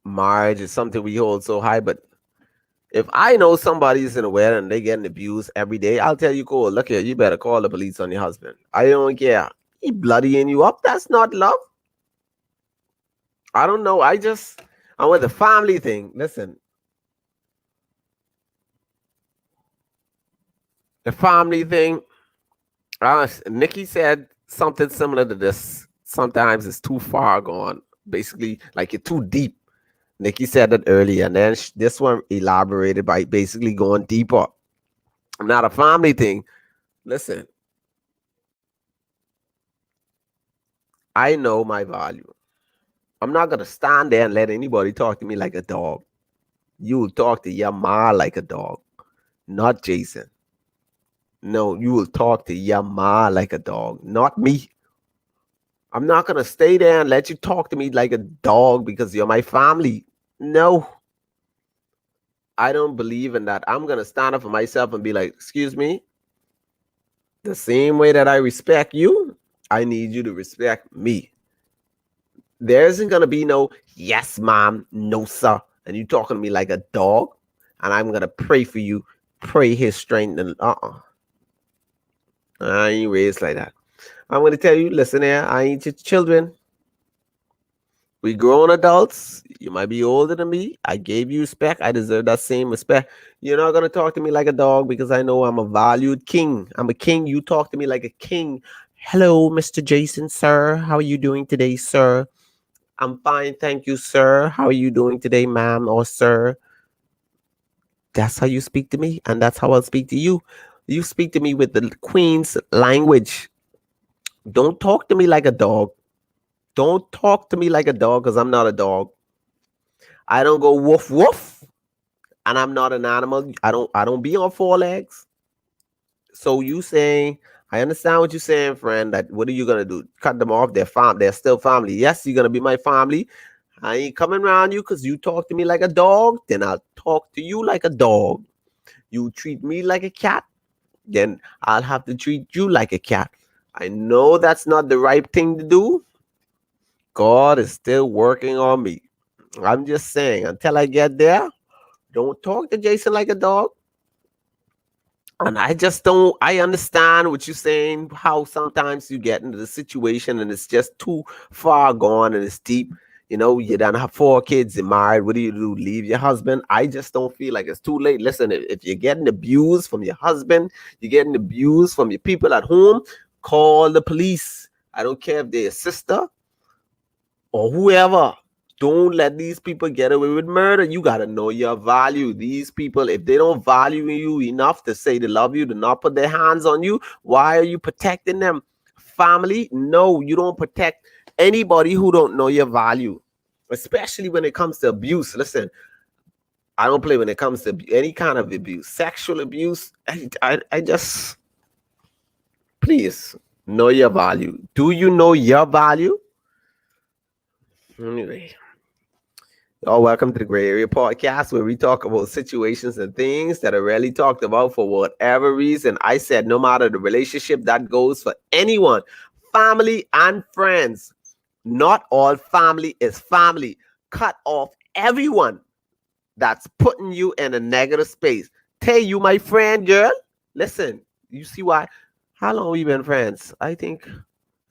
marriage is something we hold so high, but if I know somebody's in a wedding and they getting abused every day, I'll tell you, cool, look here, you better call the police on your husband. I don't care. He bloodying you up. That's not love. I don't know. I'm with the family thing. Listen. The family thing. Nikki said something similar to this. Sometimes it's too far gone. Basically, like you're too deep. Nikki said that earlier, and then this one elaborated by basically going deeper. Not a family thing. Listen, I know my value. I'm not gonna stand there and let anybody talk to me like a dog. You will talk to your ma like a dog, not Jason. No, you will talk to your ma like a dog, not me. I'm not gonna stay there and let you talk to me like a dog because you're my family. No. I don't believe in that. I'm going to stand up for myself and be like, excuse me, the same way that I respect you, I need you to respect me. There isn't going to be no, yes, mom, no, sir. And you talking to me like a dog. And I'm going to pray for you, pray his strength. And I ain't raised like that. I'm going to tell you, listen here, I ain't your children. We grown adults. You might be older than me. I gave you respect. I deserve that same respect. You're not going to talk to me like a dog because I know I'm a valued king. I'm a king. You talk to me like a king. Hello, Mr. Jason, sir. How are you doing today, sir? I'm fine. Thank you, sir. How are you doing today, ma'am or sir? That's how you speak to me. And that's how I'll speak to you. You speak to me with the queen's language. Don't talk to me like a dog. Don't talk to me like a dog because I'm not a dog. I don't go woof woof, and I'm not an animal. I don't be on four legs. So you saying I understand what you're saying, friend. That what are you gonna do? Cut them off? They're still family. Yes, you're gonna be my family. I ain't coming around you because you talk to me like a dog. Then I'll talk to you like a dog. You treat me like a cat. Then I'll have to treat you like a cat. I know that's not the right thing to do. God is still working on me. I'm just saying, until I get there, don't talk to Jason like a dog. And I just don't, I understand what you're saying, how sometimes you get into the situation and it's just too far gone and it's deep. You know, you don't have 4 kids, you're married. What do you do? Leave your husband? I just don't feel like it's too late. Listen, if you're getting abused from your husband, you're getting abused from your people at home, call the police. I don't care if they're your sister or whoever. Don't let these people get away with murder. You got to know your value. These people, if they don't value you enough to say they love you, to not put their hands on you, why are you protecting them? Family? No, you don't protect anybody who don't know your value, especially when it comes to abuse. Listen, I don't play when it comes to any kind of abuse. Sexual abuse, I just, please, know your value. Do you know your value? Anyway. Oh, welcome to the Gray Area Podcast, where we talk about situations and things that are rarely talked about for whatever reason. I said, no matter the relationship, that goes for anyone, family and friends. Not all family is family. Cut off everyone that's putting you in a negative space. Tay, you my friend, girl. Listen, you see why? How long we been friends? I think,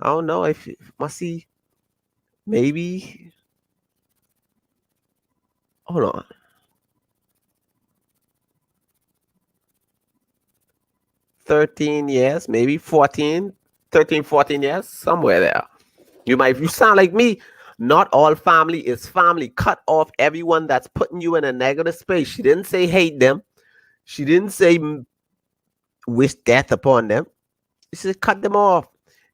I don't know. If must see, maybe. Hold on. 13 years, maybe 14, 13, 14 years, somewhere there. You sound like me. Not all family is family. Cut off everyone that's putting you in a negative space. She didn't say hate them. She didn't say wish death upon them. She said cut them off.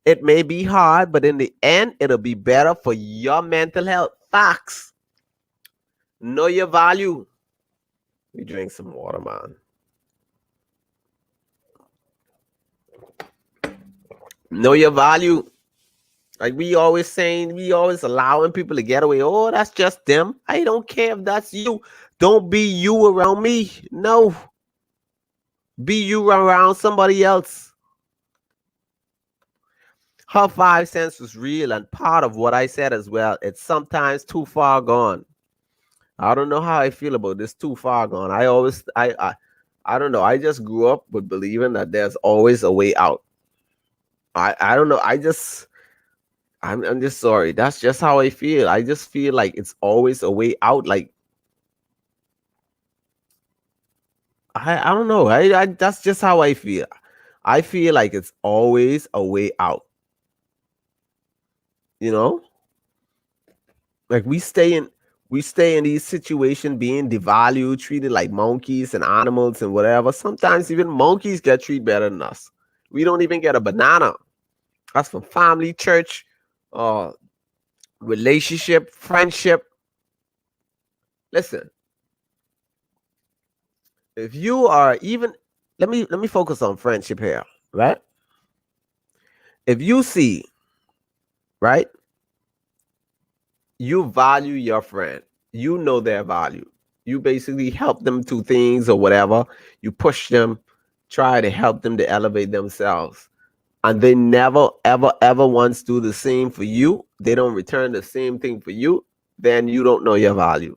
It may be hard, but in the end, it'll be better for your mental health. Facts. Know your value. We drink some water, man. Know your value. Like we always saying, we always allowing people to get away. Oh, that's just them. I don't care if that's you. Don't be you around me. No. Be you around somebody else. Her 5 cents was real and part of what I said as well. It's sometimes too far gone. I don't know how I feel about this too far gone. I don't know. I just grew up with believing that there's always a way out. I don't know. I'm just sorry. That's just how I feel. I just feel like it's always a way out. Like I don't know. I that's just how I feel. I feel like it's always a way out. You know? Like we stay in these situations being devalued, treated like monkeys and animals and whatever. Sometimes even monkeys get treated better than us. We don't even get a banana. That's from family, church, relationship, friendship. Listen, if you are even let me focus on friendship here, right? If you see, right, you value your friend, you know their value. You basically help them to things or whatever. You push them, try to help them to elevate themselves. And they never, ever, ever once do the same for you. They don't return the same thing for you. Then you don't know your value.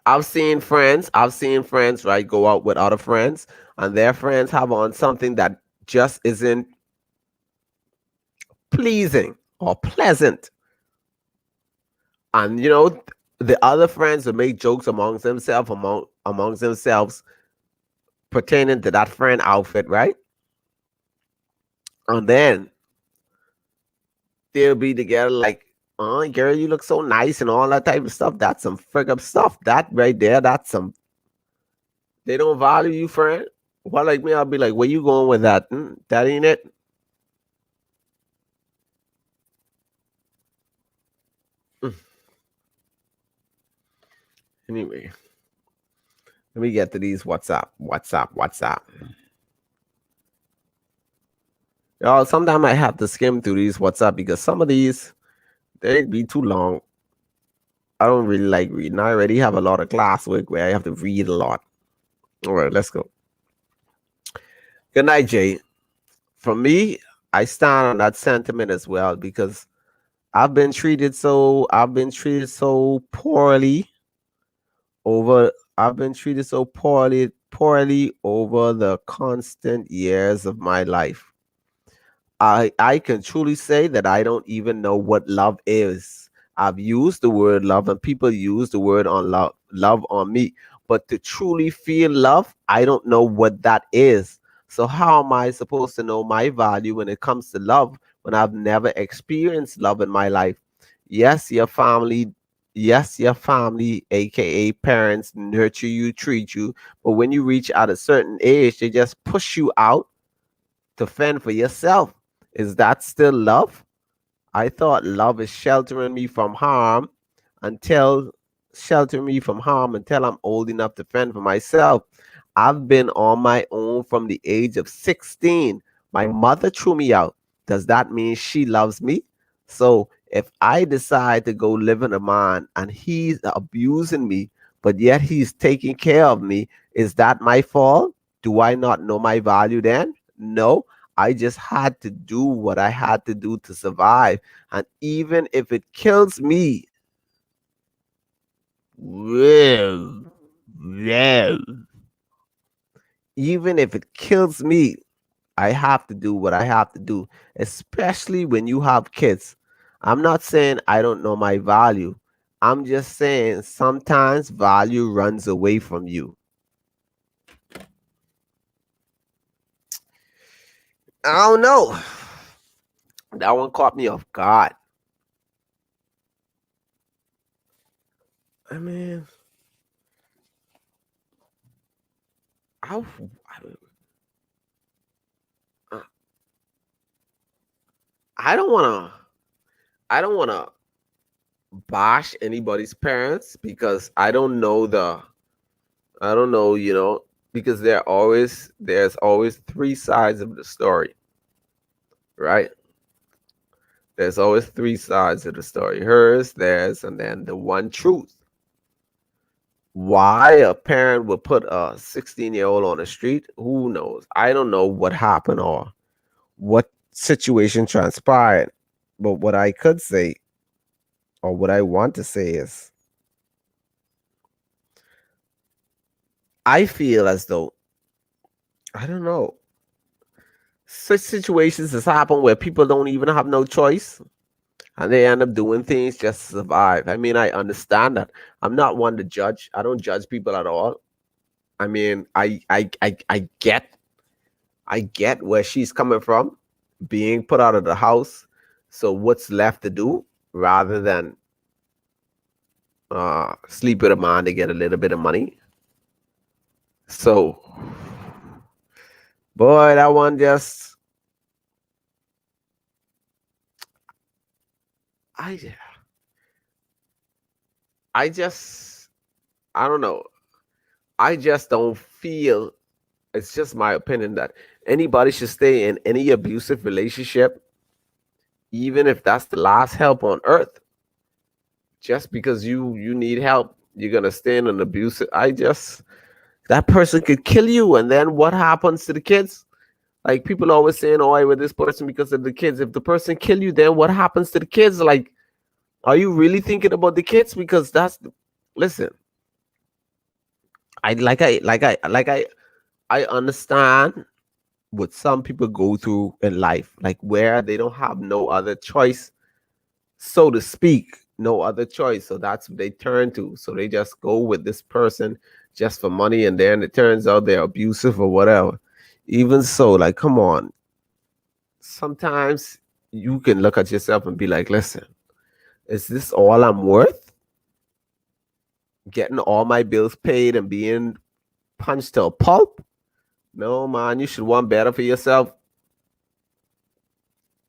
I've seen friends, right, go out with other friends, and their friends have on something that just isn't pleasing or pleasant. And the other friends will make jokes amongst themselves pertaining to that friend outfit, right? And then they'll be together like, oh girl, you look so nice and all that type of stuff. That's some frick up stuff. That right there, that's some they don't value you, friend. Well, like me, I'll be like, where you going with that? That ain't it. Mm. Anyway, let me get to these WhatsApp. Y'all, sometimes I have to skim through these WhatsApp because some of these they be too long. I don't really like reading. I already have a lot of classwork where I have to read a lot. All right, let's go. Good night, Jay. For me, I stand on that sentiment as well because I've been treated so poorly over I've been treated so poorly over the constant years of my life. I can truly say that I don't even know what love is. I've used the word love and people use the word on love on me, but to truly feel love, I don't know what that is. So how am I supposed to know my value when it comes to love when I've never experienced love in my life? Yes, your family, yes, your family, aka parents, nurture you, treat you, but when you reach at a certain age, they just push you out to fend for yourself. Is that still love? I thought love is until sheltering me from harm until I'm old enough to fend for myself. I've been on my own from the age of 16. My mother threw me out. Does that mean she loves me? So if I decide to go live in a man and he's abusing me, but yet he's taking care of me, is that my fault? Do I not know my value then? No, I just had to do what I had to do to survive. And even if it kills me, well, well, even if it kills me, I have to do what I have to do, especially when you have kids. I'm not saying I don't know my value. I'm just saying sometimes value runs away from you. I don't know. That one caught me off guard. I mean, I, I I don't want to. I don't want to bash anybody's parents because I don't know, because there's always three sides of the story, right? There's always three sides of the story. Hers, theirs, and then the one truth. Why a parent would put a 16-year-old on the street, who knows? I don't know what happened or what situation transpired. But what I could say or what I want to say is I feel as though I don't know. Such situations has happened where people don't even have no choice and they end up doing things just to survive. I mean, I understand that. I'm not one to judge. I don't judge people at all. I mean, I get where she's coming from, being put out of the house. So what's left to do rather than sleep with a man to get a little bit of money? So, boy, that one just I I just I don't know. I just don't feel it's just my opinion that anybody should stay in any abusive relationship, even if that's the last help on earth, just because you need help, you're gonna stay in an abusive. That person could kill you, and then what happens to the kids? Like people always saying, "Oh, I with this person because of the kids." If the person kill you, then what happens to the kids? Like, are you really thinking about the kids? Because listen, I understand what some people go through in life, like where they don't have no other choice, so to speak, no other choice. So that's what they turn to. So they just go with this person just for money, and then it turns out they're abusive or whatever. Even so, like, come on. Sometimes you can look at yourself and be like, listen, is this all I'm worth? Getting all my bills paid and being punched to a pulp? No, man, you should want better for yourself.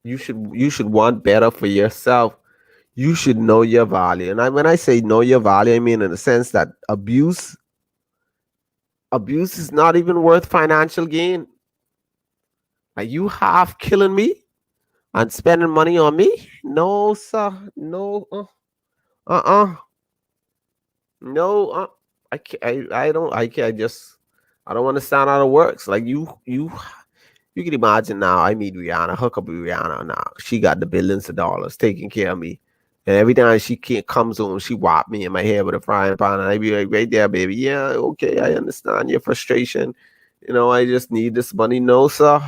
You should want better for yourself. You should know your value. And when I say know your value, I mean in the sense that abuse is not even worth financial gain. Like you half killing me and spending money on me? No, sir. No. Uh-uh. No. I can't. I don't. I can't. I don't want to sound out of works. Like you can imagine now. I meet Rihanna, hook up with Rihanna now. She got the billions of dollars taking care of me. And every time she comes home, she whop me in my head with a frying pan. And I be like, right there, baby. Yeah, okay, I understand your frustration. I just need this money. No, sir.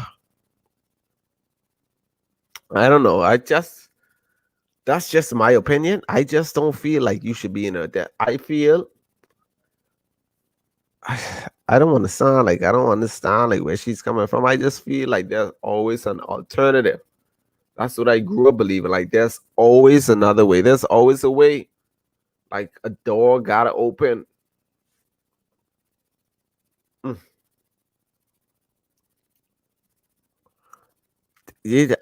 I don't know. That's just my opinion. I just don't feel like you should be in a debt. I feel I don't want to sound like I don't understand like where she's coming from. I just feel like there's always an alternative. That's what I grew up believing. Like there's always another way. There's always a way. Like a door gotta open. Mm.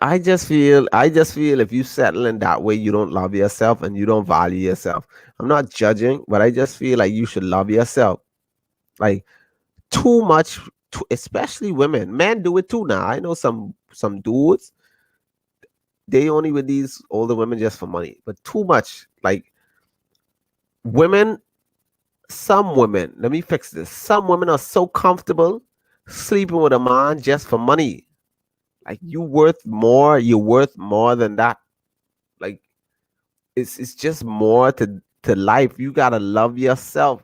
I just feel if you settle in that way, you don't love yourself and you don't value yourself. I'm not judging, but I just feel like you should love yourself. Like too much, especially women. Men do it too now. I know some dudes, they only with these older women just for money, but too much. Like women, some women, let me fix this. Some women are so comfortable sleeping with a man just for money. Like you're worth more than that. Like it's just more to life. You gotta love yourself.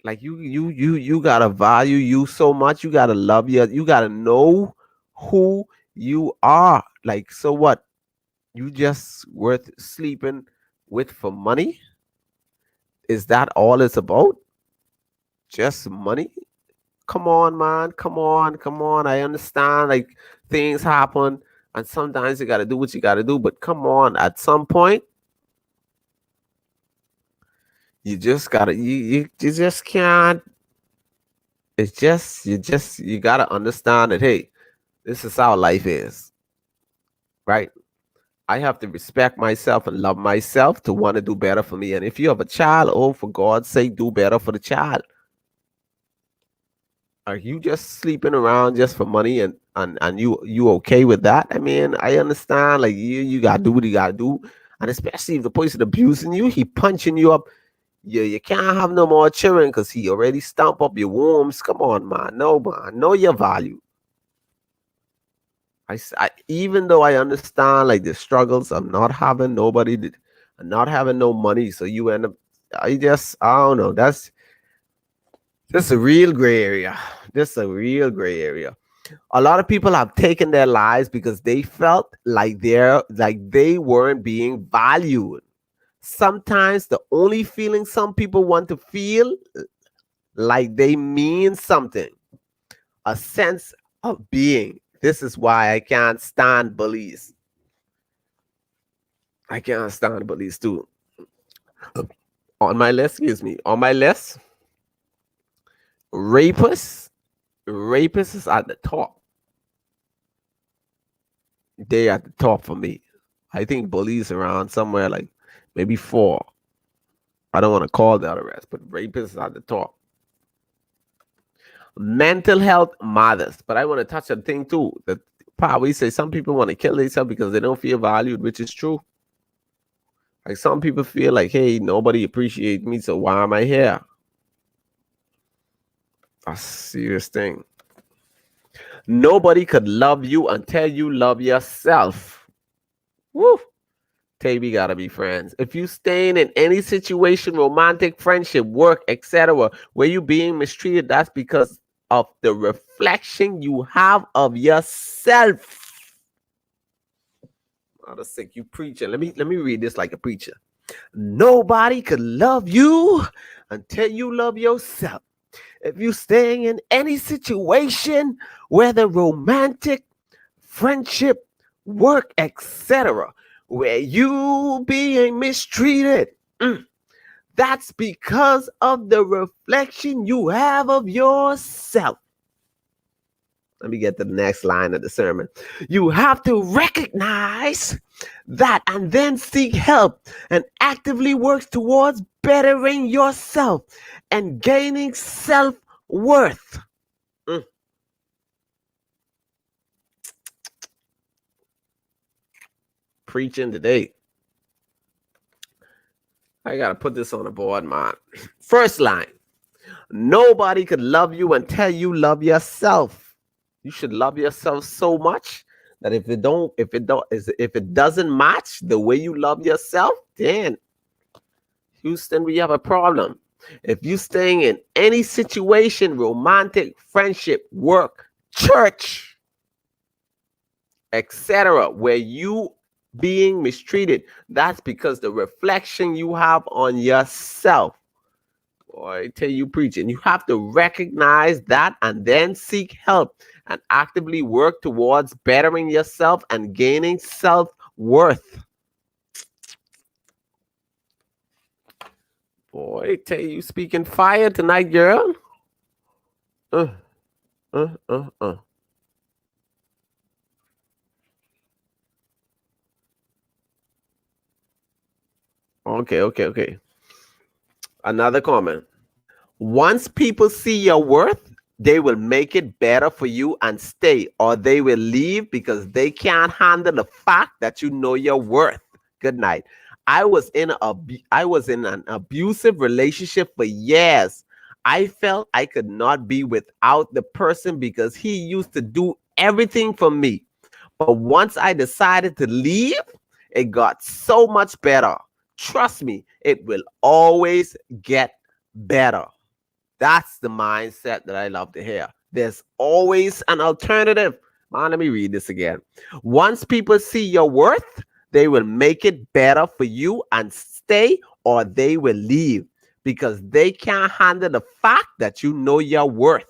Like you gotta value you so much. You gotta love you gotta know who you are. Like, so what? You just worth sleeping with for money? Is that all it's about? Just money? Come on, man. Come on. Come on. I understand like things happen and sometimes you got to do what you got to do, but come on, at some point you just got to you just can't. It's just you got to understand that hey, this is how life is, right? I have to respect myself and love myself to want to do better for me. And if you have a child, oh, for God's sake, do better for the child. Are you just sleeping around just for money and you okay with that? I mean, I understand like you gotta do what you gotta do. And especially if the person abusing you, he punching you up. You can't have no more children because he already stomp up your wombs. Come on, man. No, man. Know your value. Even though I understand like the struggles of not having nobody, not having no money, so you end up. I don't know. That's a real gray area. This is a real gray area. A lot of people have taken their lives because they felt like they weren't being valued. Sometimes the only feeling some people want to feel like they mean something, a sense of being. This is why I can't stand bullies. I can't stand bullies too. On my list, excuse me, on my list, rapists. Rapists is at the top. They at the top for me. I think bullies around somewhere like maybe 4. I don't want to call the other rest, but rapists at the top. Mental health matters, but I want to touch on thing too. That probably say some people want to kill themselves because they don't feel valued, which is true. Like some people feel like, hey, nobody appreciates me, so why am I here? A serious thing. Nobody could love you until you love yourself. Woo! Taby gotta be friends. If you staying in any situation, romantic, friendship, work, etc., where you being mistreated, that's because of the reflection you have of yourself. Not a sick, you preaching. Let me read this like a preacher. Nobody could love you until you love yourself. If you staying in any situation, whether romantic, friendship, work, etc., where you being mistreated, that's because of the reflection you have of yourself. Let me get to the next line of the sermon. You have to recognize that and then seek help and actively work towards bettering yourself and gaining self-worth. Preaching today. I gotta put this on the board, man. First line. Nobody could love you until you love yourself. You should love yourself so much that if it doesn't match the way you love yourself, then Houston, we have a problem. If you staying in any situation, romantic, friendship, work, church, etc., where you being mistreated, that's because the reflection you have on yourself. Boy, I tell you, preaching, you have to recognize that and then seek help and actively work towards bettering yourself and gaining self-worth. Boy, I tell you, speaking fire tonight, girl. Okay. Another comment. Once people see your worth, they will make it better for you and stay, or they will leave because they can't handle the fact that you know your worth. Good night. I was in an abusive relationship for years. I felt I could not be without the person because he used to do everything for me. But once I decided to leave, it got so much better. Trust me, it will always get better. That's the mindset that I love to hear. There's always an alternative. Man, let me read this again. Once people see your worth, they will make it better for you and stay, or they will leave because they can't handle the fact that you know your worth.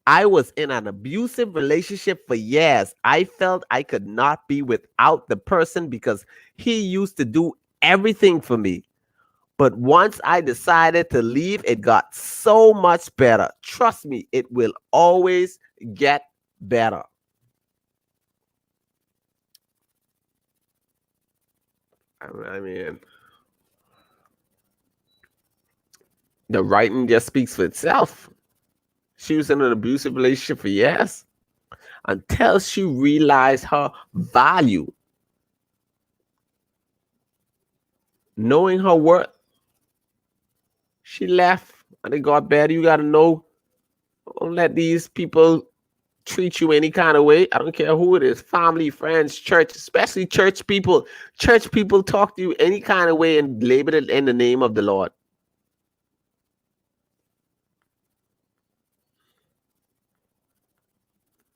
I was in an abusive relationship for years. I felt I could not be without the person because he used to do everything for me. But once I decided to leave, it got so much better. Trust me, it will always get better. I mean, the writing just speaks for itself. She was in an abusive relationship for years until she realized her value. Knowing her worth, she left and it got better. You got to know, don't let these people treat you any kind of way. I don't care who it is, family, friends, church, especially church people. Church people talk to you any kind of way and label it in the name of the Lord.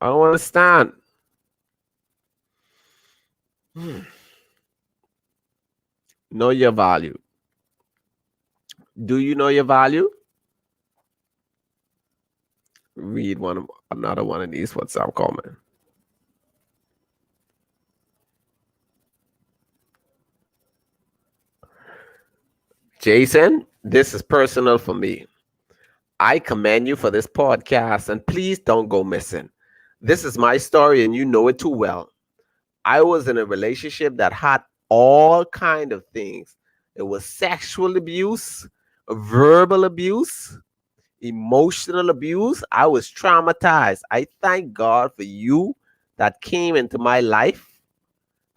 I don't understand. Know your value. Do you know your value? Read another one of these WhatsApp comments. Jason, this is personal for me. I commend you for this podcast, and please don't go missing. This is my story, and you know it too well. I was in a relationship that had all kind of things. It was sexual abuse, verbal abuse, emotional abuse. I was traumatized. I thank God for you that came into my life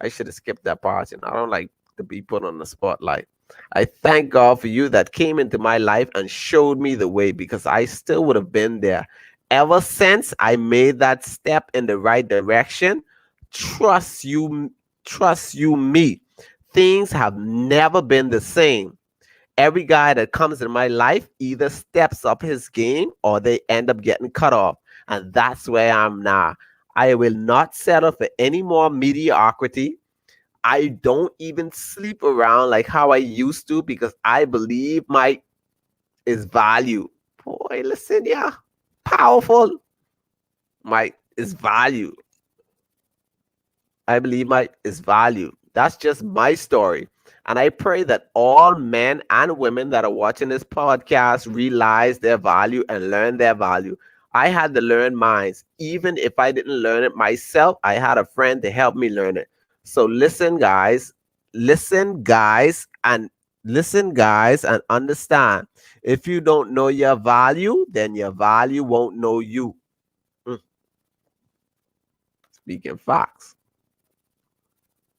I should have skipped that part. I don't like to be put on the spotlight. I thank God for you that came into my life and showed me the way, because I still would have been there. Ever since I made that step in the right direction, trust you, trust you me, things have never been the same. Every guy that comes in my life either steps up his game or they end up getting cut off. And that's where I'm now. I will not settle for any more mediocrity. I don't even sleep around like how I used to, because I believe my is value. Boy, listen, yeah. Powerful. My is value. I believe my is value. That's just my story. And I pray that all men and women that are watching this podcast realize their value and learn their value. I had to learn mine. Even if I didn't learn it myself, I had a friend to help me learn it. So listen, guys, and understand. If you don't know your value, then your value won't know you. Mm, Speaking facts.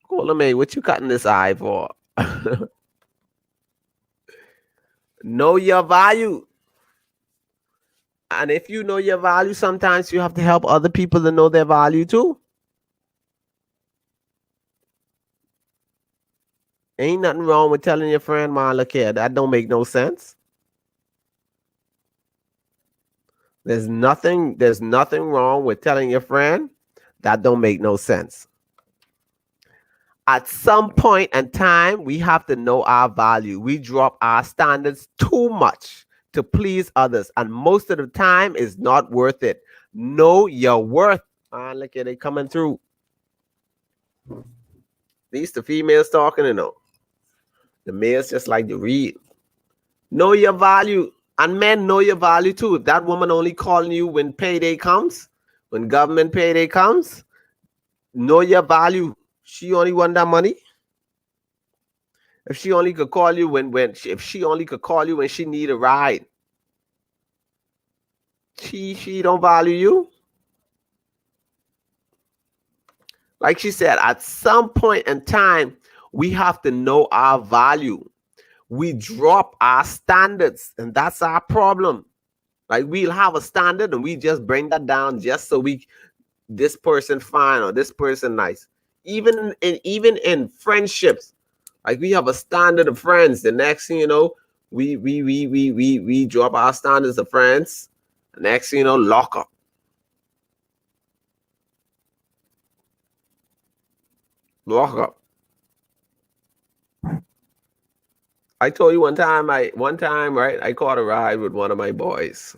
Cool, what you cutting this eye for? Know your value. And if you know your value, sometimes you have to help other people to know their value too. Ain't nothing wrong with telling your friend, man, look here, that don't make no sense. There's nothing wrong with telling your friend that don't make no sense. At some point in time, we have to know our value. We drop our standards too much to please others, and most of the time is not worth it. Know your worth. Look at it coming through. These the females talking, The males just like to read. Know your value. And men know your value too. If that woman only calling you when payday comes, when government payday comes, know your value. She only want that money. If she only could call you if she only could call you when she need a ride, she don't value you. Like she said, at some point in time, we have to know our value. We drop our standards, and that's our problem. Like, we'll have a standard and we just bring that down just so this person fine or this person nice. Even in friendships, like, we have a standard of friends. The next thing you know, we drop our standards of friends. The next thing you know, lock up. Lock up. I told you one time, right, I caught a ride with one of my boys.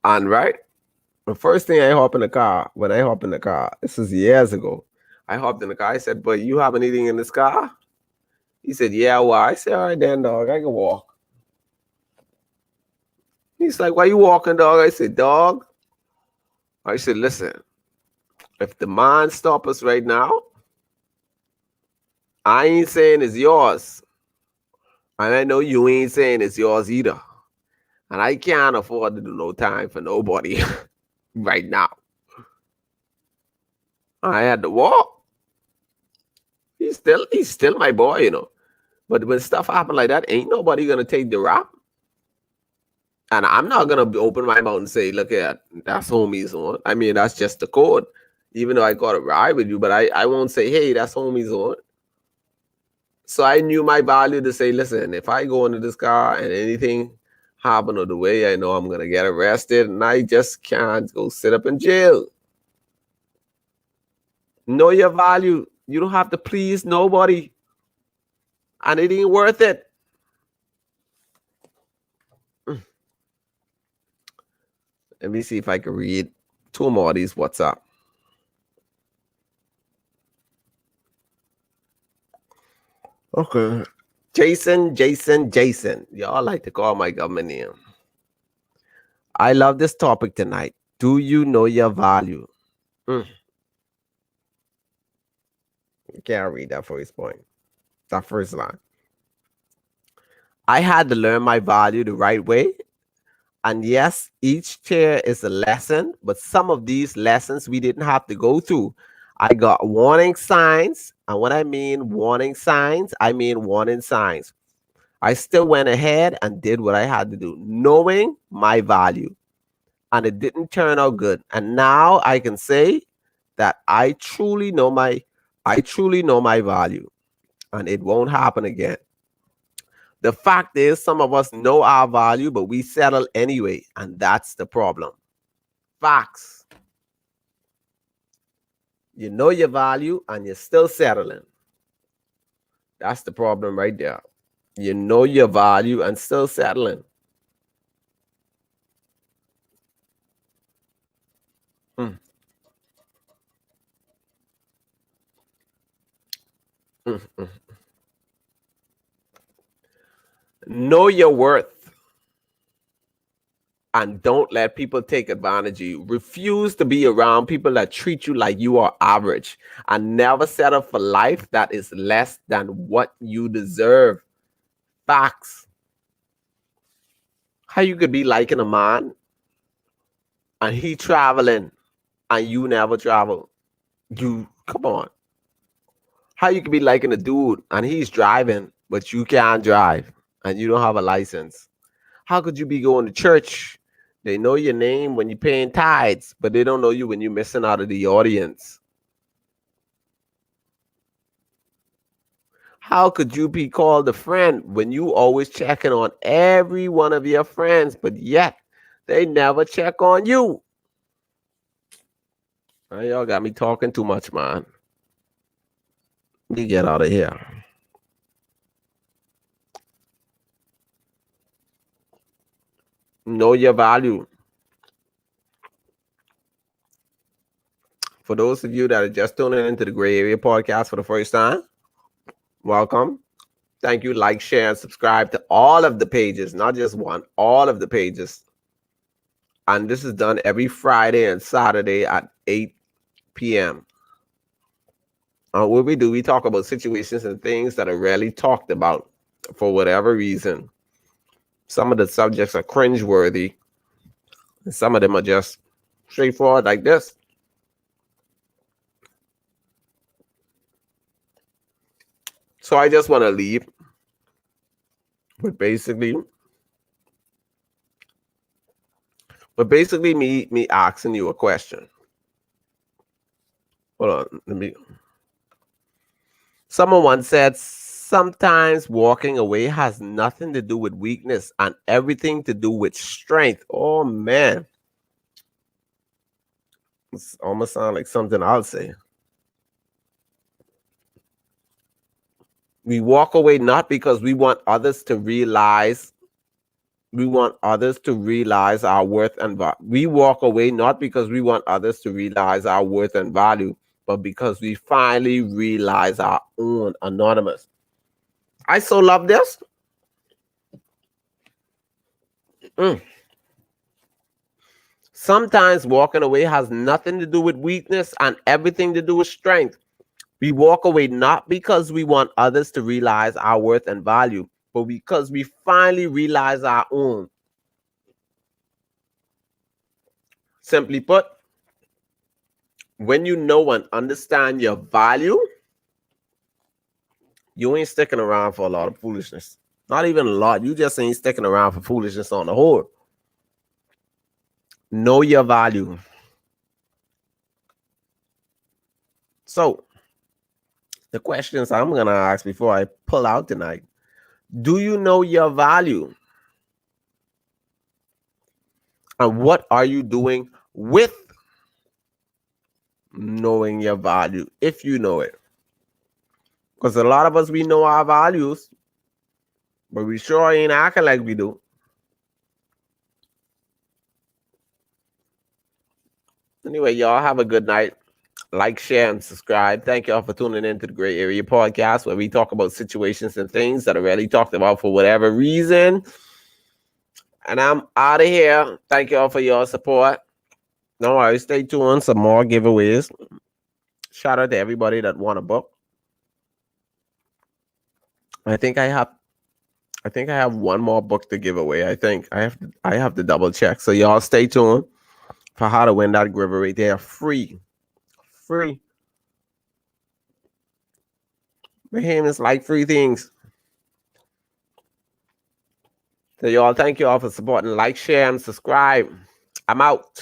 And right, the first thing I hop in the car, this is years ago. I hopped in the car. I said, "But you have anything in this car?" He said, "Yeah, why?" I said, "All right, then, dog, I can walk." He's like, "Why you walking, dog?" I said, "Dog." I said, "Listen, if the man stop us right now, I ain't saying it's yours. And I know you ain't saying it's yours either. And I can't afford to do no time for nobody right now. I had to walk. He's still my boy, But when stuff happen like that, ain't nobody gonna take the rap. And I'm not gonna open my mouth and say, "Look at that's homie's on." I mean, that's just the code. Even though I got a ride with you, but I won't say, "Hey, that's homie's on." So I knew my value to say, "Listen, if I go into this car and anything happen on the way, I know I'm gonna get arrested, and I just can't go sit up in jail." Know your value. You don't have to please nobody, and it ain't worth it. Let me see if I can read two more of these WhatsApp. Okay. Jason. Y'all like to call my government name. I love this topic tonight. Do you know your value? You can't read that first point. That first line. I had to learn my value the right way. And yes, each chair is a lesson, but some of these lessons we didn't have to go through. I got warning signs. And when I mean warning signs, I mean warning signs. I still went ahead and did what I had to do, knowing my value. And it didn't turn out good. And now I can say that I truly know my value. And it won't happen again. The fact is, some of us know our value, but we settle anyway. And that's the problem. Facts. You know your value and you're still settling. That's the problem right there. You know your value and still settling. Mm. Mm-mm. Know your worth and don't let people take advantage of you. Refuse to be around people that treat you like you are average and never settle for life that is less than what you deserve. Facts. How you could be liking a man and he traveling and you never travel? You come on. How you could be liking a dude and he's driving but you can't drive and you don't have a license? How could you be going to church? They know your name when you're paying tithes, but they don't know you when you're missing out of the audience. How could you be called a friend when you always checking on every one of your friends, but yet they never check on you? Y'all got me talking too much, man. Let me get out of here. Know your value. For those of you that are just tuning into the Gray Area Podcast for the first time, welcome. Thank you. Like, share, and subscribe to all of the pages, not just one, all of the pages. And this is done every Friday and Saturday at 8 p.m. What we do, we talk about situations and things that are rarely talked about for whatever reason. Some of the subjects are cringeworthy, and some of them are just straightforward like this. So I just want to leave with basically me asking you a question. Hold on, someone once said, sometimes walking away has nothing to do with weakness and everything to do with strength. Oh man. It's almost sound like something I'll say. We walk away not because we want others to realize our worth and value. We walk away not because we want others to realize our worth and value, but because we finally realize our own. Anonymous. I so love this. Sometimes walking away has nothing to do with weakness and everything to do with strength. We walk away not because we want others to realize our worth and value, but because we finally realize our own. Simply put, when you know and understand your value, you ain't sticking around for a lot of foolishness. Not even a lot. You just ain't sticking around for foolishness on the whole. Know your value. So, the questions I'm going to ask before I pull out tonight. Do you know your value? And what are you doing with knowing your value, if you know it? Because a lot of us, we know our values, but we sure ain't acting like we do. Anyway, y'all have a good night. Like, share, and subscribe. Thank y'all for tuning in to the Gray Area Podcast, where we talk about situations and things that are rarely talked about for whatever reason. And I'm out of here. Thank y'all for your support. Don't worry, stay tuned. Some more giveaways. Shout out to everybody that won a book. I think I have one more book to give away. I think I have to double check. So y'all stay tuned for how to win that giveaway. They are free. For him, it's like three things. So y'all, thank you all for supporting. Like, share, and subscribe. I'm out.